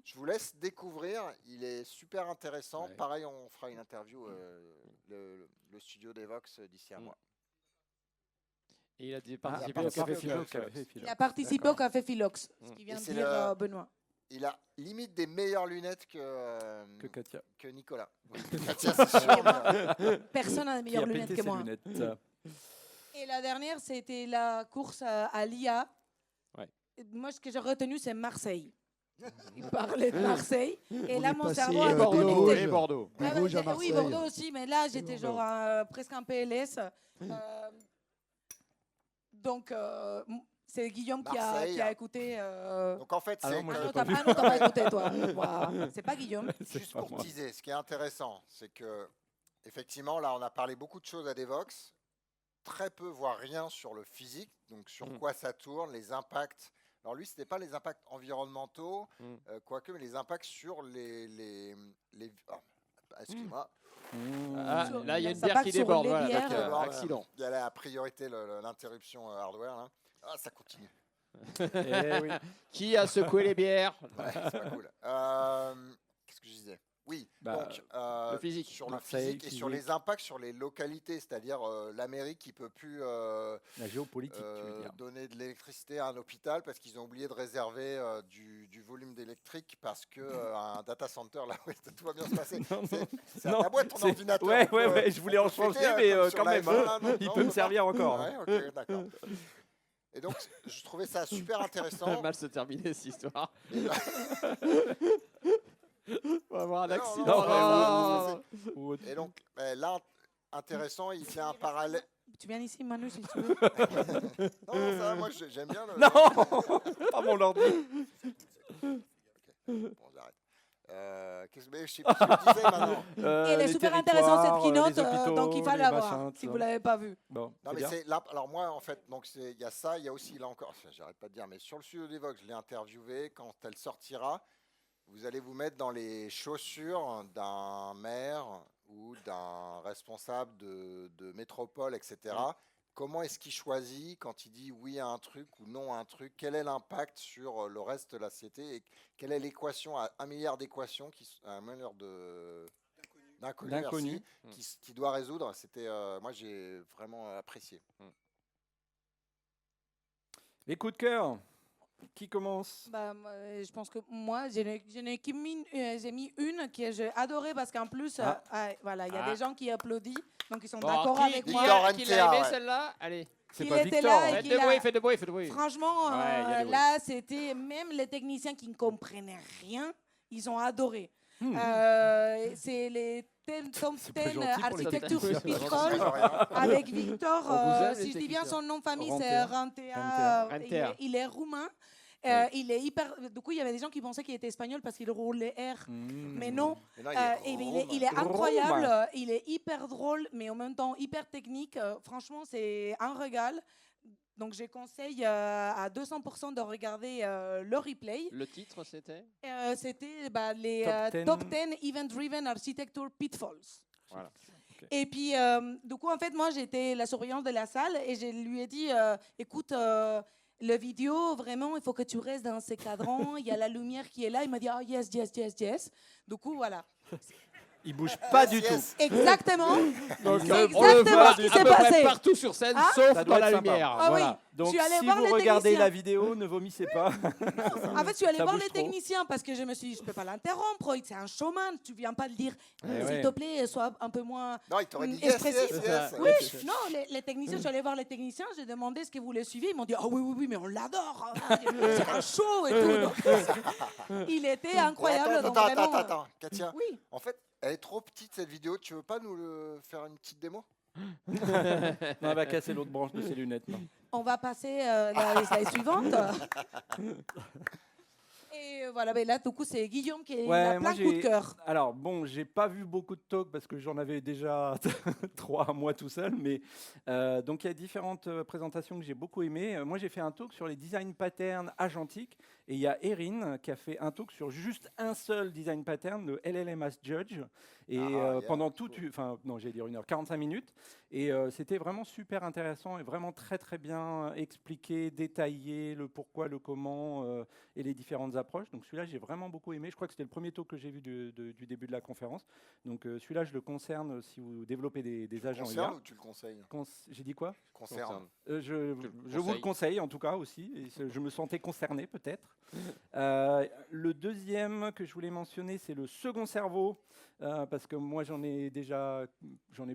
Je vous laisse découvrir, il est super intéressant. Ouais. Pareil on fera une interview le studio d'Evox d'ici un mois. Et il a Ah, participé au Café Philox. Il a participé au Café Philox, ce qui Et vient de c'est dire Benoît. Il a limite des meilleures lunettes que Katia. Que Nicolas. Katia, c'est sûr. mais- Personne n'a de meilleures Qui a lunettes pété que ses moi. lunettes. Et la dernière, c'était la course à l'IA. Ouais. Et moi, ce que j'ai retenu, c'est Marseille. Il parlait de Marseille. Et On là, est mon passé, cerveau a des déconnecté. Vosges. Et Bordeaux. Des Ouais, ouais, Vosges à oui, Marseille. Bordeaux aussi, mais là, j'étais genre presque en PLS. Donc, c'est Guillaume qui Marseille. a écouté. Donc en fait, Ah c'est non, moi, que- je l'ai t'as pas vu. non, t'as pas écouté, toi. Voilà. C'est pas Guillaume. juste pas pour moi. teaser, ce qui est intéressant, c'est que effectivement, là, on a parlé beaucoup de choses à Devox, très peu, voire rien sur le physique, donc sur quoi ça tourne, les impacts. Alors lui, c'était pas les impacts environnementaux, quoique, mais les impacts sur les excuse-moi. Ah, là, il y a une Ça bière part qui sur déborde. les Voilà, bières. donc, Alors, accident. Il y a la priorité, l'interruption hardware. Là. Ah, ça continue. Eh oui. Qui a secoué les bières? Ouais, c'est pas cool. Qu'est-ce que je disais? Oui, donc le physique. sur Marseille, le physique et sur physique. les impacts sur les localités, c'est-à-dire l'Amérique qui peut plus La géopolitique, tu veux dire. donner de l'électricité à un hôpital parce qu'ils ont oublié de réserver du volume d'électrique parce que un data center là, ouais, tout va bien se passer. C'est à Non, ta boîte ton c'est- ordinateur. ouais, on peut- ouais, je voulais en on peut changer, fêter, mais comme sur quand même, l'iPhone, hein, là, non, il non, peut on me peut servir pas. encore. Ouais, ok, d'accord. Et donc, je trouvais ça super intéressant. Mal se terminer cette histoire. On va avoir un accident. Et donc, là, intéressant, il fait un parallèle. Tu viens ici, Manu, si tu veux. Non, ça va, moi, j'aime bien. Non, pas mon ordi. Bon, j'arrête. Qu'est-ce que je sais plus ce que je disais maintenant. Elle est super intéressante cette keynote, donc il fallait la voir si vous ne l'avez pas vue. Bon, non, mais c'est là. Alors moi, en fait, donc il y a ça, il y a aussi là encore. J'arrête pas de dire, mais sur le studio d'Evox, je l'ai interviewé. Quand elle sortira, vous allez vous mettre dans les chaussures d'un maire ou d'un responsable de métropole, etc. Comment est-ce qu'il choisit quand il dit oui à un truc ou non à un truc? Quel est l'impact sur le reste de la société et quelle est l'équation, un milliard d'équations, un milliard d'inconnus qui doit résoudre? C'était, moi j'ai vraiment apprécié. Les coups de cœur. Qui commence? Je pense que moi, j'ai mis une que j'ai adorée parce qu'en plus, voilà, il y a des gens qui applaudissent, donc ils sont d'accord avec moi. Qui l'a aimé celle-là? Allez. C'est pas Victor. Faites de bruit. Franchement, là, c'était même les techniciens qui ne comprenaient rien, ils ont adoré. C'est les Top 10 Architecture Pitfall avec Victor. Si je dis bien son nom de famille, c'est Rantea. Il est roumain. Il est hyper. Du coup, il y avait des gens qui pensaient qu'il était espagnol parce qu'il roule les R. Mais non. Il est incroyable. Il est hyper drôle, mais en même temps hyper technique. Franchement, c'est un régal. Donc, je conseille à 200% de regarder le replay. Le titre, c'était C'était les Top 10 Event Driven Architecture Pitfalls. Voilà. Okay. Et puis, du coup, en fait, moi, j'étais la surveillance de la salle et je lui ai dit, écoute, le vidéo, vraiment, il faut que tu restes dans ces cadrans. Il y a la lumière qui est là. Il m'a dit, oh, yes. Du coup, voilà. Il bouge pas du tout. Exactement. Donc, c'est exactement ce qui s'est passé. Partout sur scène, sauf dans la lumière. Ah voilà. oui. Donc, si vous regardez la vidéo, ne vomissez pas. En fait, je suis allée voir les techniciens parce que je me suis dit, je peux pas l'interrompre. C'est un showman. Tu viens pas le dire. S'il te plaît, sois un peu moins expressif. Oui. Non, les techniciens, je suis allée voir les techniciens. J'ai demandé ce que vous les suivez. Ils m'ont dit, ah oui, mais on l'adore. C'est un show et tout. Donc, il était incroyable. Attends, Katia. Oui. En fait, elle est trop petite cette vidéo. Tu veux pas nous faire une petite démo? Non, elle va casser l'autre branche de ses lunettes. Non. On va passer la slide suivante. Et voilà, mais là, du coup, c'est Guillaume qui a plein de coups de cœur. Alors, bon, j'ai pas vu beaucoup de talks parce que j'en avais déjà 3 à moi tout seul. Mais donc, il y a différentes présentations que j'ai beaucoup aimées. Moi, j'ai fait un talk sur les design patterns agentiques. Et il y a Erin qui a fait un talk sur juste un seul design pattern, le LLM as Judge. Et pendant j'allais dire 1h45 minutes. Et c'était vraiment super intéressant et vraiment très très bien expliqué, détaillé, le pourquoi, le comment et les différentes approches. Donc celui-là, j'ai vraiment beaucoup aimé. Je crois que c'était le premier talk que j'ai vu du début de la conférence. Donc celui-là, je le concerne si vous développez des agents IA. Ou tu le conseilles? J'ai dit quoi? Concerne. Je vous le conseille en tout cas aussi. Et je me sentais concerné peut-être. Le deuxième que je voulais mentionner, c'est le second cerveau. Parce que moi j'en ai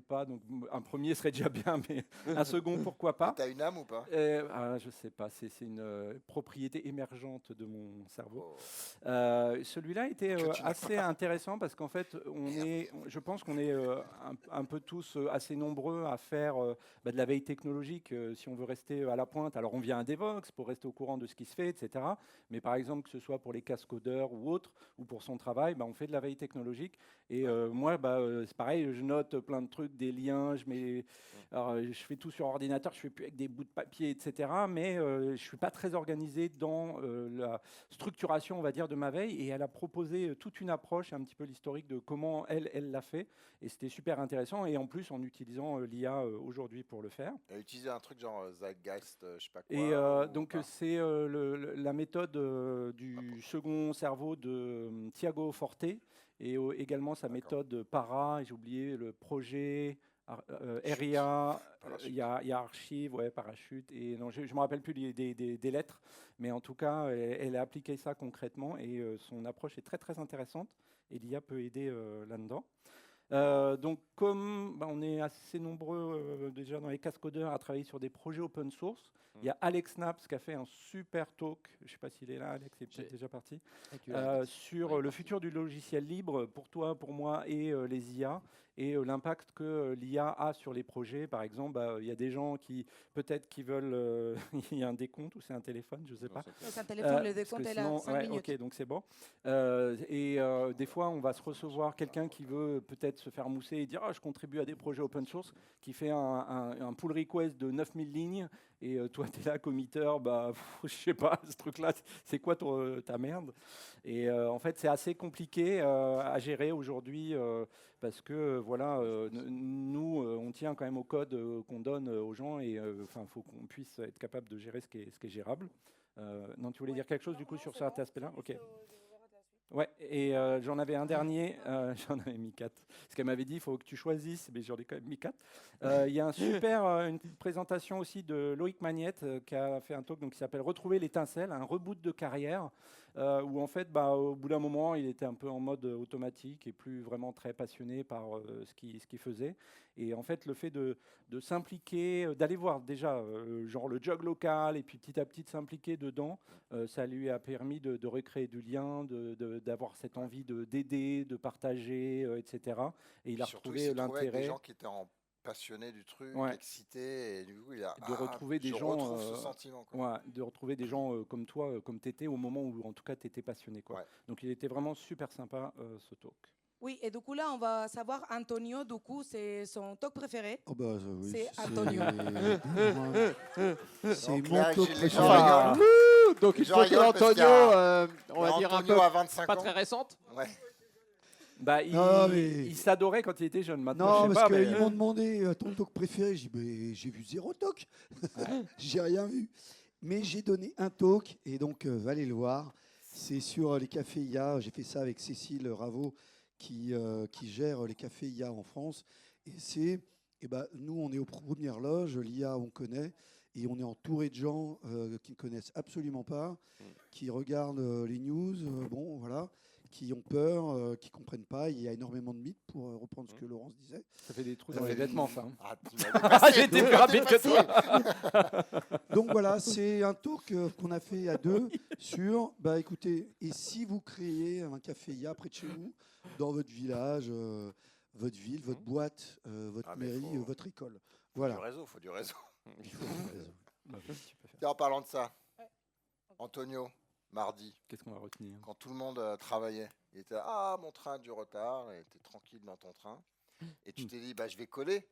pas, donc un premier serait déjà bien, mais un second pourquoi pas. T'as une âme ou pas? Je sais pas, c'est une propriété émergente de mon cerveau. Celui-là était assez intéressant parce qu'en fait je pense qu'on est un peu tous assez nombreux à faire de la veille technologique si on veut rester à la pointe. Alors on vient à Devox pour rester au courant de ce qui se fait, etc. Mais par exemple que ce soit pour les cascodeurs ou autres, ou pour son travail, on fait de la veille technologique. Et moi, c'est pareil, je note plein de trucs, des liens, je fais tout sur ordinateur, je ne fais plus avec des bouts de papier, etc. Mais je ne suis pas très organisé dans la structuration, on va dire, de ma veille. Et elle a proposé toute une approche, un petit peu l'historique de comment elle l'a fait. Et c'était super intéressant. Et en plus, en utilisant l'IA aujourd'hui pour le faire. Elle a utilisé un truc genre Zeitgeist, je ne sais pas quoi. Et donc, c'est la méthode du second cerveau de Tiago Forte. Et également sa méthode Para, j'ai oublié le projet, RIA, il y a Archive, Parachute, et non, je ne me rappelle plus des lettres, mais en tout cas, elle a appliqué ça concrètement, et son approche est très très intéressante, et l'IA peut aider là-dedans. Donc, comme on est assez nombreux déjà dans les cascodeurs à travailler sur des projets open source, il y a Alex Naps qui a fait un super talk, je ne sais pas s'il est là, Alex est peut-être déjà parti, sur le futur du logiciel libre pour toi, pour moi et les IA, et l'impact que l'IA a sur les projets. Par exemple, il y a des gens qui, peut-être, qui veulent... il y a un décompte ou c'est un téléphone, je ne sais pas. C'est un téléphone, le décompte est là, 5 minutes. Ok, donc c'est bon. Des fois, on va se recevoir quelqu'un qui veut peut-être se faire mousser et dire « Ah, je contribue à des projets open source », qui fait un pull request de 9000 lignes, et toi, tu es là, committeur, je sais pas, ce truc-là, c'est quoi ta merde? Et en fait, c'est assez compliqué à gérer aujourd'hui, parce que, voilà, nous, on tient quand même au code qu'on donne aux gens, et il faut qu'on puisse être capable de gérer ce qui est gérable. Non, tu voulais dire quelque chose, du coup, sur cet aspect-là? Ok. Ouais, et j'en avais un dernier, j'en avais mis 4. Parce qu'elle m'avait dit, il faut que tu choisisses, mais j'en ai quand même mis 4. Il y a une présentation aussi de Loïc Magnette qui a fait un talk qui s'appelle Retrouver l'étincelle, un reboot de carrière, où en fait, au bout d'un moment, il était un peu en mode automatique et plus vraiment très passionné par ce qu'il faisait. Et en fait, le fait de s'impliquer, d'aller voir déjà genre le jog local et puis petit à petit de s'impliquer dedans, ça lui a permis de recréer du lien, d'avoir cette envie d'aider, de partager, etc. Et il a retrouvé l'intérêt. Des gens qui étaient passionnés du truc, excités, et du coup, il a de retrouver des gens, ce sentiment, quoi. Ouais, de retrouver des gens comme toi, comme tu étais au moment où en tout cas tu étais passionné, quoi. Donc il était vraiment super sympa ce talk. Oui, et du coup là, on va savoir Antonio, du coup, c'est son talk préféré. Oh bah, oui, c'est Antonio. C'est mon là, talk les préféré. gens rigolent. Donc Les une gens photo rigolent parce d'Antonio, qu'il y a- on va dire un Antonio peu à 25 pas ans. très récente. Ouais. Il s'adorait quand il était jeune. Maintenant, Non, je sais parce pas, qu'ils m'ont demandé ton talk préféré. J'ai dit, j'ai vu 0 talk. J'ai rien vu. Mais j'ai donné un talk, et donc allez le voir. C'est sur les cafés IA. J'ai fait ça avec Cécile Raveau, qui gère les cafés IA en France. Et c'est, nous, on est aux premières loges. L'IA, on connaît. Et on est entouré de gens qui ne connaissent absolument pas, qui regardent les news, qui ont peur, qui ne comprennent pas. Il y a énormément de mythes, pour reprendre ce que Laurence disait. Ça fait des trous dans les vêtements, ça. J'étais plus rapide que toi. Donc voilà, c'est un talk qu'on a fait à deux sur, écoutez, et si vous créez un café IA près de chez vous, dans votre village, votre ville, votre boîte, votre mairie, votre école. Voilà. Faut du réseau. Et en parlant de ça, Antonio, mardi, qu'est-ce qu'on va retenir? Quand tout le monde travaillait, il était mon train a du retard, et tu es tranquille dans ton train, et tu t'es dit je vais coder.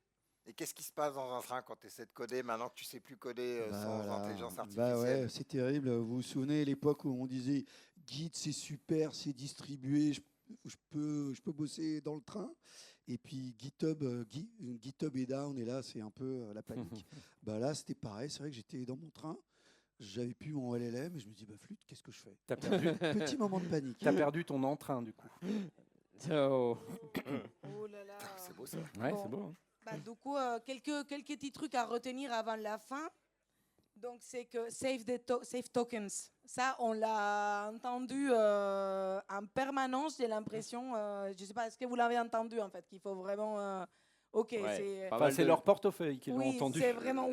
Et qu'est-ce qui se passe dans un train quand tu essaies de coder maintenant que tu sais plus coder sans intelligence artificielle? C'est terrible. Vous vous souvenez l'époque où on disait Git c'est super, c'est distribué, je peux bosser dans le train. Et puis GitHub est down, et là c'est un peu la panique. Là c'était pareil, c'est vrai que j'étais dans mon train, j'avais plus mon LLM et je me dis flûte, qu'est-ce que je fais? T'as perdu. Petit moment de panique. T'as perdu ton entrain du coup. Oh là là. C'est beau ça. Ouais, c'est beau. Du coup, quelques petits trucs à retenir avant la fin. Donc, c'est que save tokens. Ça, on l'a entendu en permanence, j'ai l'impression. Je ne sais pas, est-ce que vous l'avez entendu, en fait, qu'il faut vraiment... c'est leur portefeuille qui l'ont entendu. C'est vraiment,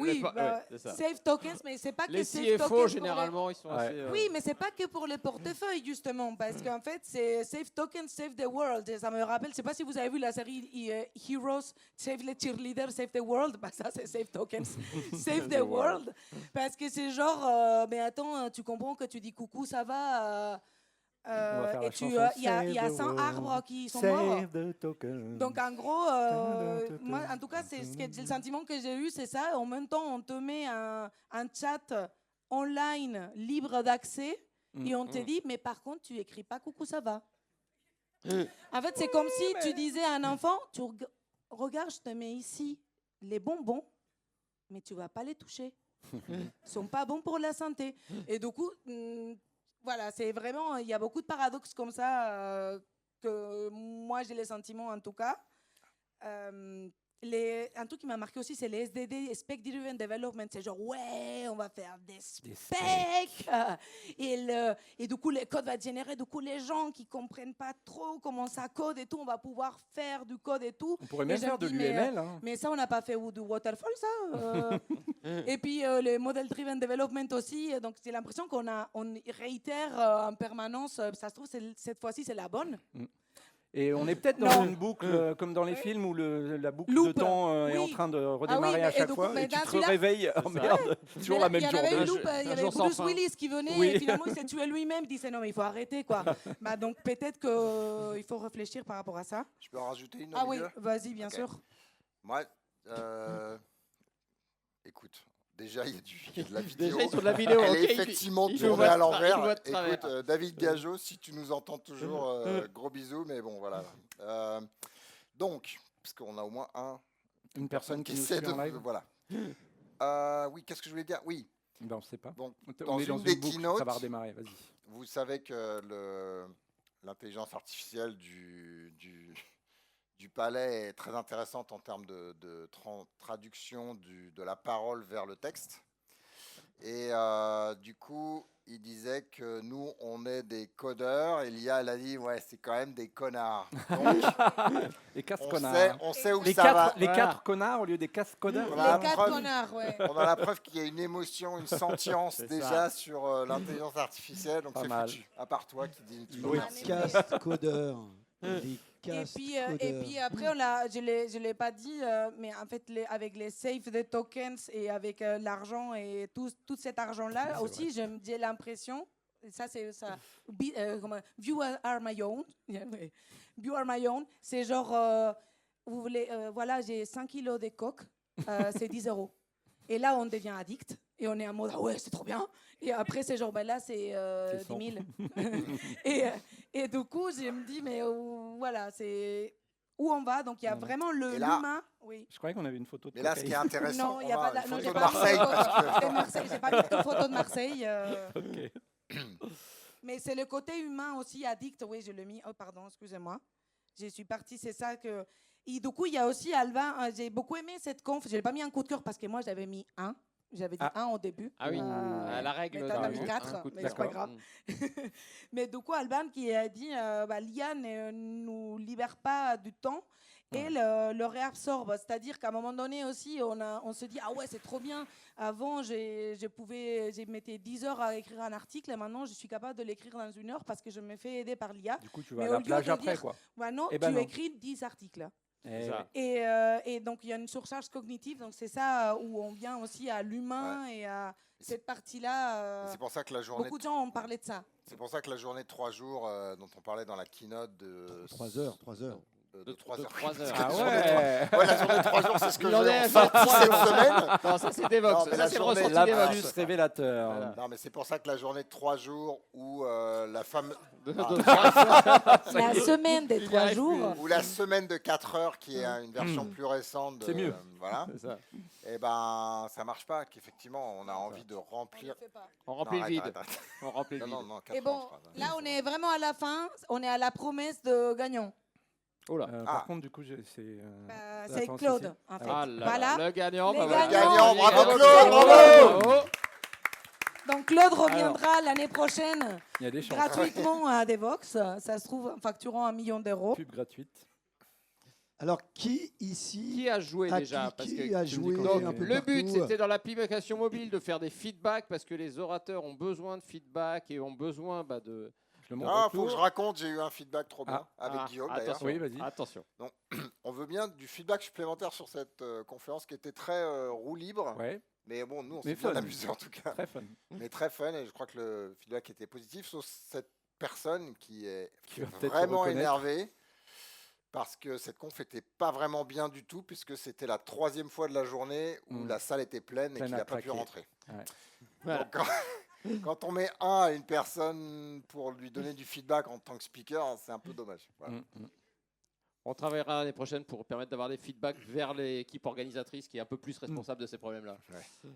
save tokens, mais c'est pas les que save CFO, tokens généralement, ils sont assez... Oui, mais c'est pas que pour les portefeuilles, justement, parce qu'en fait, c'est save tokens, save the world. Et ça me rappelle, je sais pas si vous avez vu la série Heroes, save les cheerleaders, save the world. Ça, c'est save tokens, save the world. Parce que c'est genre, mais attends, tu comprends que tu dis coucou, ça va et il y a 100 arbres qui sont morts. Donc en gros, moi, en tout cas, c'est le sentiment que j'ai eu, c'est ça. En même temps, on te met un chat online libre d'accès et on te dit, mais par contre, tu écris pas coucou, ça va. En fait, c'est comme si tu disais à un enfant, regarde, je te mets ici les bonbons, mais tu vas pas les toucher. Ils sont pas bons pour la santé. Et du coup... voilà, c'est vraiment, il y a beaucoup de paradoxes comme ça que moi j'ai les sentiments en tout cas. un truc qui m'a marqué aussi, c'est les SDD, Spec Driven Development. C'est genre, ouais, on va faire des specs. Et du coup, le code va être généré. Du coup, les gens qui ne comprennent pas trop comment ça code et tout, on va pouvoir faire du code et tout. On pourrait même faire de l'UML. Mais ça, on n'a pas fait du waterfall, ça. Et puis, le Model Driven Development aussi. Donc, j'ai l'impression qu'on réitère en permanence. Ça se trouve, cette fois-ci, c'est la bonne. Et on est peut-être dans une boucle comme dans les films où la boucle de temps est en train de redémarrer à chaque fois et tu te réveilles. Oh merde, toujours la même journée. Il y avait Bruce Willis qui venait et finalement il s'est tué lui-même. Il disait non mais il faut arrêter quoi. Donc peut-être qu'il faut réfléchir par rapport à ça. Je peux en rajouter une? Ah oui, vas-y bien sûr. Moi, écoute. Déjà, il y a de la vidéo. Déjà, ils sont de la vidéo. Elle est effectivement tournée à l'envers. Écoute, David Gageot, si tu nous entends toujours, gros bisous. Mais bon, voilà. Donc, parce qu'on a au moins une personne qui essaie de... live. Voilà. Oui, qu'est-ce que je voulais dire? Oui. Ben, on ne sait pas. Donc, on est dans des une boucle, keynotes, ça va redémarrer. Vas-y. vous savez que l'intelligence artificielle du palais est très intéressante en termes de traduction de la parole vers le texte. Et du coup, il disait que nous, on est des codeurs. Et l'IA, elle a dit, ouais, c'est quand même des connards. Donc, les casse-connards. On sait où ça va. Les 4 connards au lieu des casse-codeurs. Les 4 connards, ouais. On a la preuve qu'il y a une émotion, une sentience déjà sur l'intelligence artificielle. Donc c'est foutu. À part toi qui dis... Casse-codeurs. Et puis après, je l'ai pas dit, mais en fait, avec les Save the Tokens et avec l'argent et tout cet argent-là aussi, j'ai l'impression, ça c'est ça, View are my own, View are my own, c'est genre, vous voulez, voilà, j'ai 5 kilos de coke, c'est 10 €. Et là, on devient addict et on est en mode, ah ouais, c'est trop bien. Et après, c'est genre, ben là, c'est 10 000. Et du coup, je me dis, mais voilà, c'est où on va. Donc, il y a vraiment l'humain. Oui. Je croyais qu'on avait une photo de Mais là, ce qui est intéressant, non, il n'y a pas une photo de Marseille. Marseille. J'ai pas mis de photo de Marseille. Mais c'est le côté humain aussi, addict. Oui, je l'ai mis. Oh, pardon, excusez-moi. Je suis partie, c'est ça que... Et du coup, il y a aussi Alban. J'ai beaucoup aimé cette conf. Je n'ai pas mis un coup de cœur parce que moi, j'avais mis 1. J'avais dit 1 au début. Ah oui, la règle. Mais t'en as mis 4, mais c'est pas grave. Mais du coup, Alban qui a dit l'IA ne nous libère pas du temps et le réabsorbe. C'est-à-dire qu'à un moment donné aussi, on se dit, ah ouais, c'est trop bien. Avant, je mettais 10 heures à écrire un article et maintenant, je suis capable de l'écrire dans 1 heure parce que je me fais aider par l'IA. Du coup, tu vas à la plage après, quoi. Bah non, tu écris 10 articles. Et donc, il y a une surcharge cognitive. Donc, c'est ça où on vient aussi à l'humain et à cette partie-là. C'est pour ça que la journée... Beaucoup de gens ont parlé de ça. C'est pour ça que la journée de 3 jours dont on parlait dans la keynote de... 3 heures. De 3 heures. 3 heures. Ah ouais. La journée de 3 jours, c'est ce que j'ai en sorti cette semaine. Non, ça c'est Devox. Ça c'est le ressenti Devox. Révélateur. Voilà. Non, mais c'est pour ça que la journée de 3 jours où la femme... La semaine des 3 jours. Ou la semaine de 4 heures, qui est une version plus récente. C'est mieux. Voilà. Et ben, ça marche pas. Qu'effectivement, on a envie de remplir. On remplit le vide. On remplit le vide. Non, 4 Et bon, là, on est vraiment à la fin. On est à la promesse de gagnant. Oh là. Par contre, du coup, c'est Claude, en fait. Voilà. Le gagnant. Bravo Claude, bravo. Donc Claude reviendra l'année prochaine Il y a des chances. gratuitement à Devox. Ça se trouve en facturant 1 million d'euros. Pub gratuite. Alors, qui ici Qui a joué déjà Qui a joué donc, un peu le but, partout c'était dans l'application mobile de faire des feedbacks parce que les orateurs ont besoin de feedback et ont besoin de... faut que je raconte, j'ai eu un feedback trop bien avec Guillaume d'ailleurs. Oui, vas-y. Attention. Donc, on veut bien du feedback supplémentaire sur cette conférence qui était très roue libre. Ouais. Mais bon, nous, on s'est bien amusé en tout cas. Très fun. Mais très fun et je crois que le feedback était positif, sauf cette personne qui est va peut-être vraiment se reconnaître. énervée parce que cette conf était pas vraiment bien du tout puisque c'était la 3e fois de la journée où la salle était pleine et qu'il n'a pas pu rentrer. Ouais. Voilà. Donc, quand on met à une personne pour lui donner du feedback en tant que speaker, c'est un peu dommage. Voilà. On travaillera l'année prochaine pour permettre d'avoir des feedbacks vers l'équipe organisatrice qui est un peu plus responsable de ces problèmes-là. Ouais.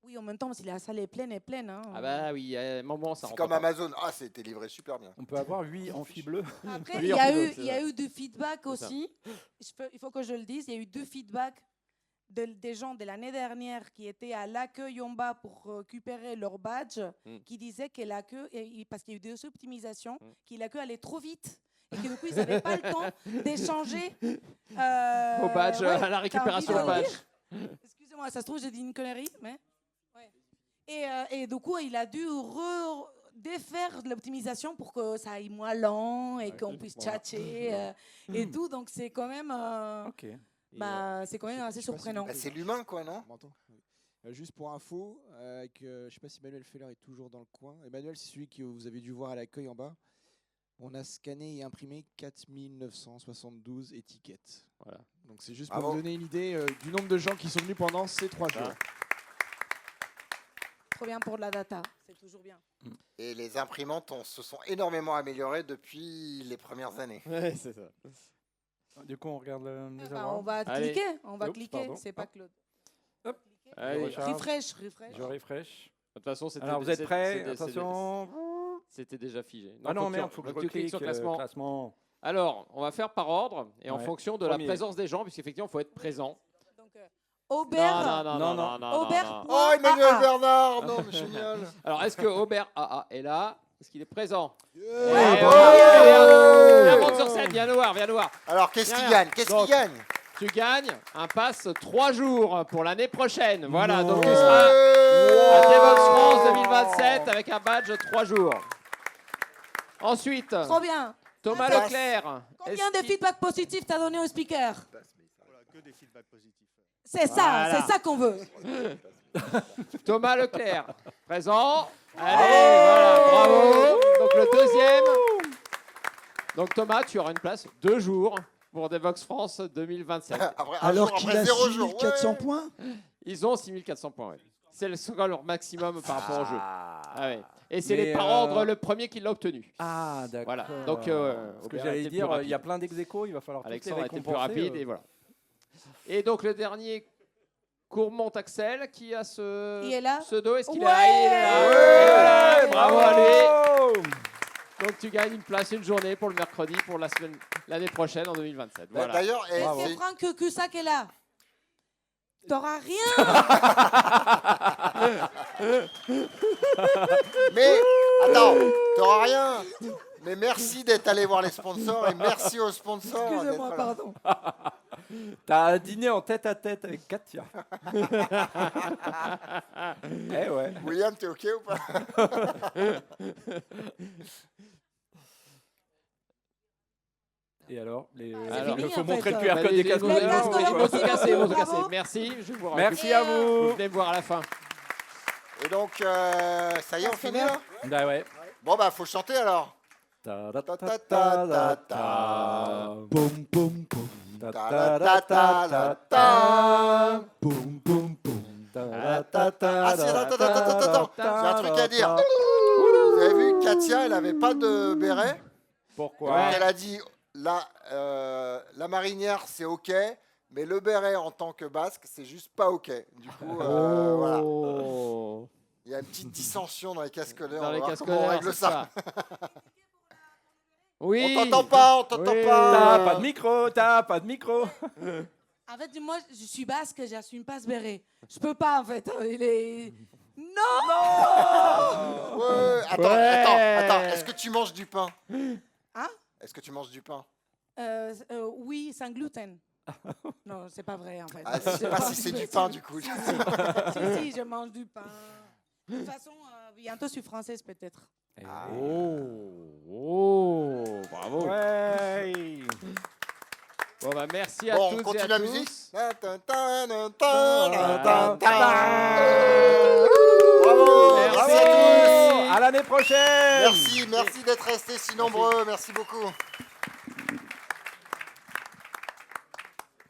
Oui, en même temps, si la salle est pleine, Hein. Ah bah oui, à un moment, ça C'est rentre comme pas. Amazon. Ah, c'était livré super bien. On peut avoir 8 amphibleus. Après, Oui, il y, en a fait, eu, c'est il y a ça. eu du feedback C'est ça. aussi. Il faut que je le dise. Il y a eu 2 feedbacks des gens de l'année dernière qui étaient à l'accueil en bas pour récupérer leur badge, qui disaient que l'accueil, parce qu'il y a eu des optimisations, que l'accueil allait trop vite. Et que du coup, ils n'avaient pas le temps d'échanger Au badge, à la récupération t'as au envie de badge. le dire Excusez-moi, ça se trouve, j'ai dit une connerie, mais... Ouais. Et du coup, il a dû défaire l'optimisation pour que ça aille moins lent et qu'on puisse tchatcher et tout. Donc, c'est quand même... c'est quand même assez surprenant. Bah, c'est l'humain, quoi, non? Juste pour info, je ne sais pas si Emmanuel Feller est toujours dans le coin. Emmanuel, c'est celui que vous avez dû voir à l'accueil en bas. On a scanné et imprimé 4972 étiquettes. Voilà. Donc c'est juste pour vous donner une idée du nombre de gens qui sont venus pendant ces 3 jours. Trop bien pour de la data, c'est toujours bien. Et les imprimantes se sont énormément améliorées depuis les premières années. Ouais, c'est ça. Du coup, on regarde les On va cliquer, c'est pas Claude. Hop. Allez. Refresh. Je refresh. De toute façon, c'était. Alors, vous êtes prêts? Attention. C'était déjà figé. Ah non, merde, faut que je clique sur reclique, classement. Alors, on va faire par ordre et en Ouais. fonction de la présence des gens, puisqu'effectivement, il faut être présent. Aubert. Non. Aubert. Oh, Emmanuel Bernard. Non, mais génial. Alors, est-ce que Aubert AA est là? Est-ce qu'il est présent? Bravo. Monte sur scène, viens nous voir, viens nous voir. Alors, qu'est-ce qu'il Viens. gagne? Qu'est-ce Donc, qu'il gagne? Tu gagnes un pass 3 jours pour l'année prochaine. Voilà, donc tu seras à Devox France 2027 avec un badge 3 jours. Ensuite, Trop bien. Thomas Attends. Leclerc. Combien de feedback positifs t'as donné au speaker? Voilà, que des feedbacks positifs. C'est Voilà. ça qu'on veut. Thomas Leclerc, présent. Allez, voilà, bravo. Donc le deuxième. Donc Thomas, tu auras une place 2 jours pour Devox France 2027. Alors qu'il a 6400 points. Ils ont 6400 points, oui. C'est leur maximum par rapport au jeu. Ah ouais. Et c'est Mais, par ordre le premier qui l'a obtenu. Ah, d'accord. Voilà. Donc, Ce que Aubert a j'allais été dire, plus rapide. il y a plein d'ex-aequo, il va falloir toutes les Alexandre a été plus récompenser, rapide et voilà. Et donc le dernier, Courmont-Axel, qui a ce Il est là pseudo. Est-ce qu'il Ouais. est là? Et voilà, bravo à lui. Donc tu gagnes une place, une journée pour le mercredi, pour l'année prochaine en 2027. Voilà. D'ailleurs, Est-ce que Franck Cusack est là? T'auras rien. Mais, attends, t'auras rien. Mais merci d'être allé voir les sponsors et merci aux sponsors. Excusez-moi, d'être là. pardon. T'as un dîner en tête à tête avec Katia. Eh ouais. William, t'es OK ou pas? Et alors, fini, il faut en montrer fait. le QR code des casques. Ils vont tout casser, ils vont tout casser. Bravo. Merci. Je vous Merci à vous. Vous venez me voir à la fin. Et donc, ça y est, on finit là? Bah ouais. Bon, bah, faut chanter alors. Boum, boum, boum. Boum, boum, boum. Ah, si, attends. J'ai un truc à dire. Vous avez vu, Katia, elle avait pas de béret. Pourquoi? Donc, elle a dit la marinière, c'est OK, mais le béret en tant que basque, c'est juste pas OK. Du coup, voilà. Il y a une petite dissension dans les cascodeurs. Dans On va les voir comment on cascodeurs, règle c'est ça. Oui. On t'entend pas, on t'entend Oui. pas. T'as pas de micro, t'as pas de micro. En fait, moi, je suis basque, j'assume pas ce béret. Je peux pas, en fait. Il est... Non. Ouais. Attends. Est-ce que tu manges du pain? Hein? Est-ce que tu manges du pain? Oui, sans gluten. Non, c'est pas vrai, en fait. Ah, je sais pas si c'est du pain, du coup. Si, je mange du pain. De toute façon, bientôt, je suis française, peut-être. Oh, bravo. Ouais. Bon, bah, merci à Bon, on toutes et continue à la tous. musique. Bravo, merci à tous. À l'année prochaine. Merci d'être restés si nombreux. Merci beaucoup.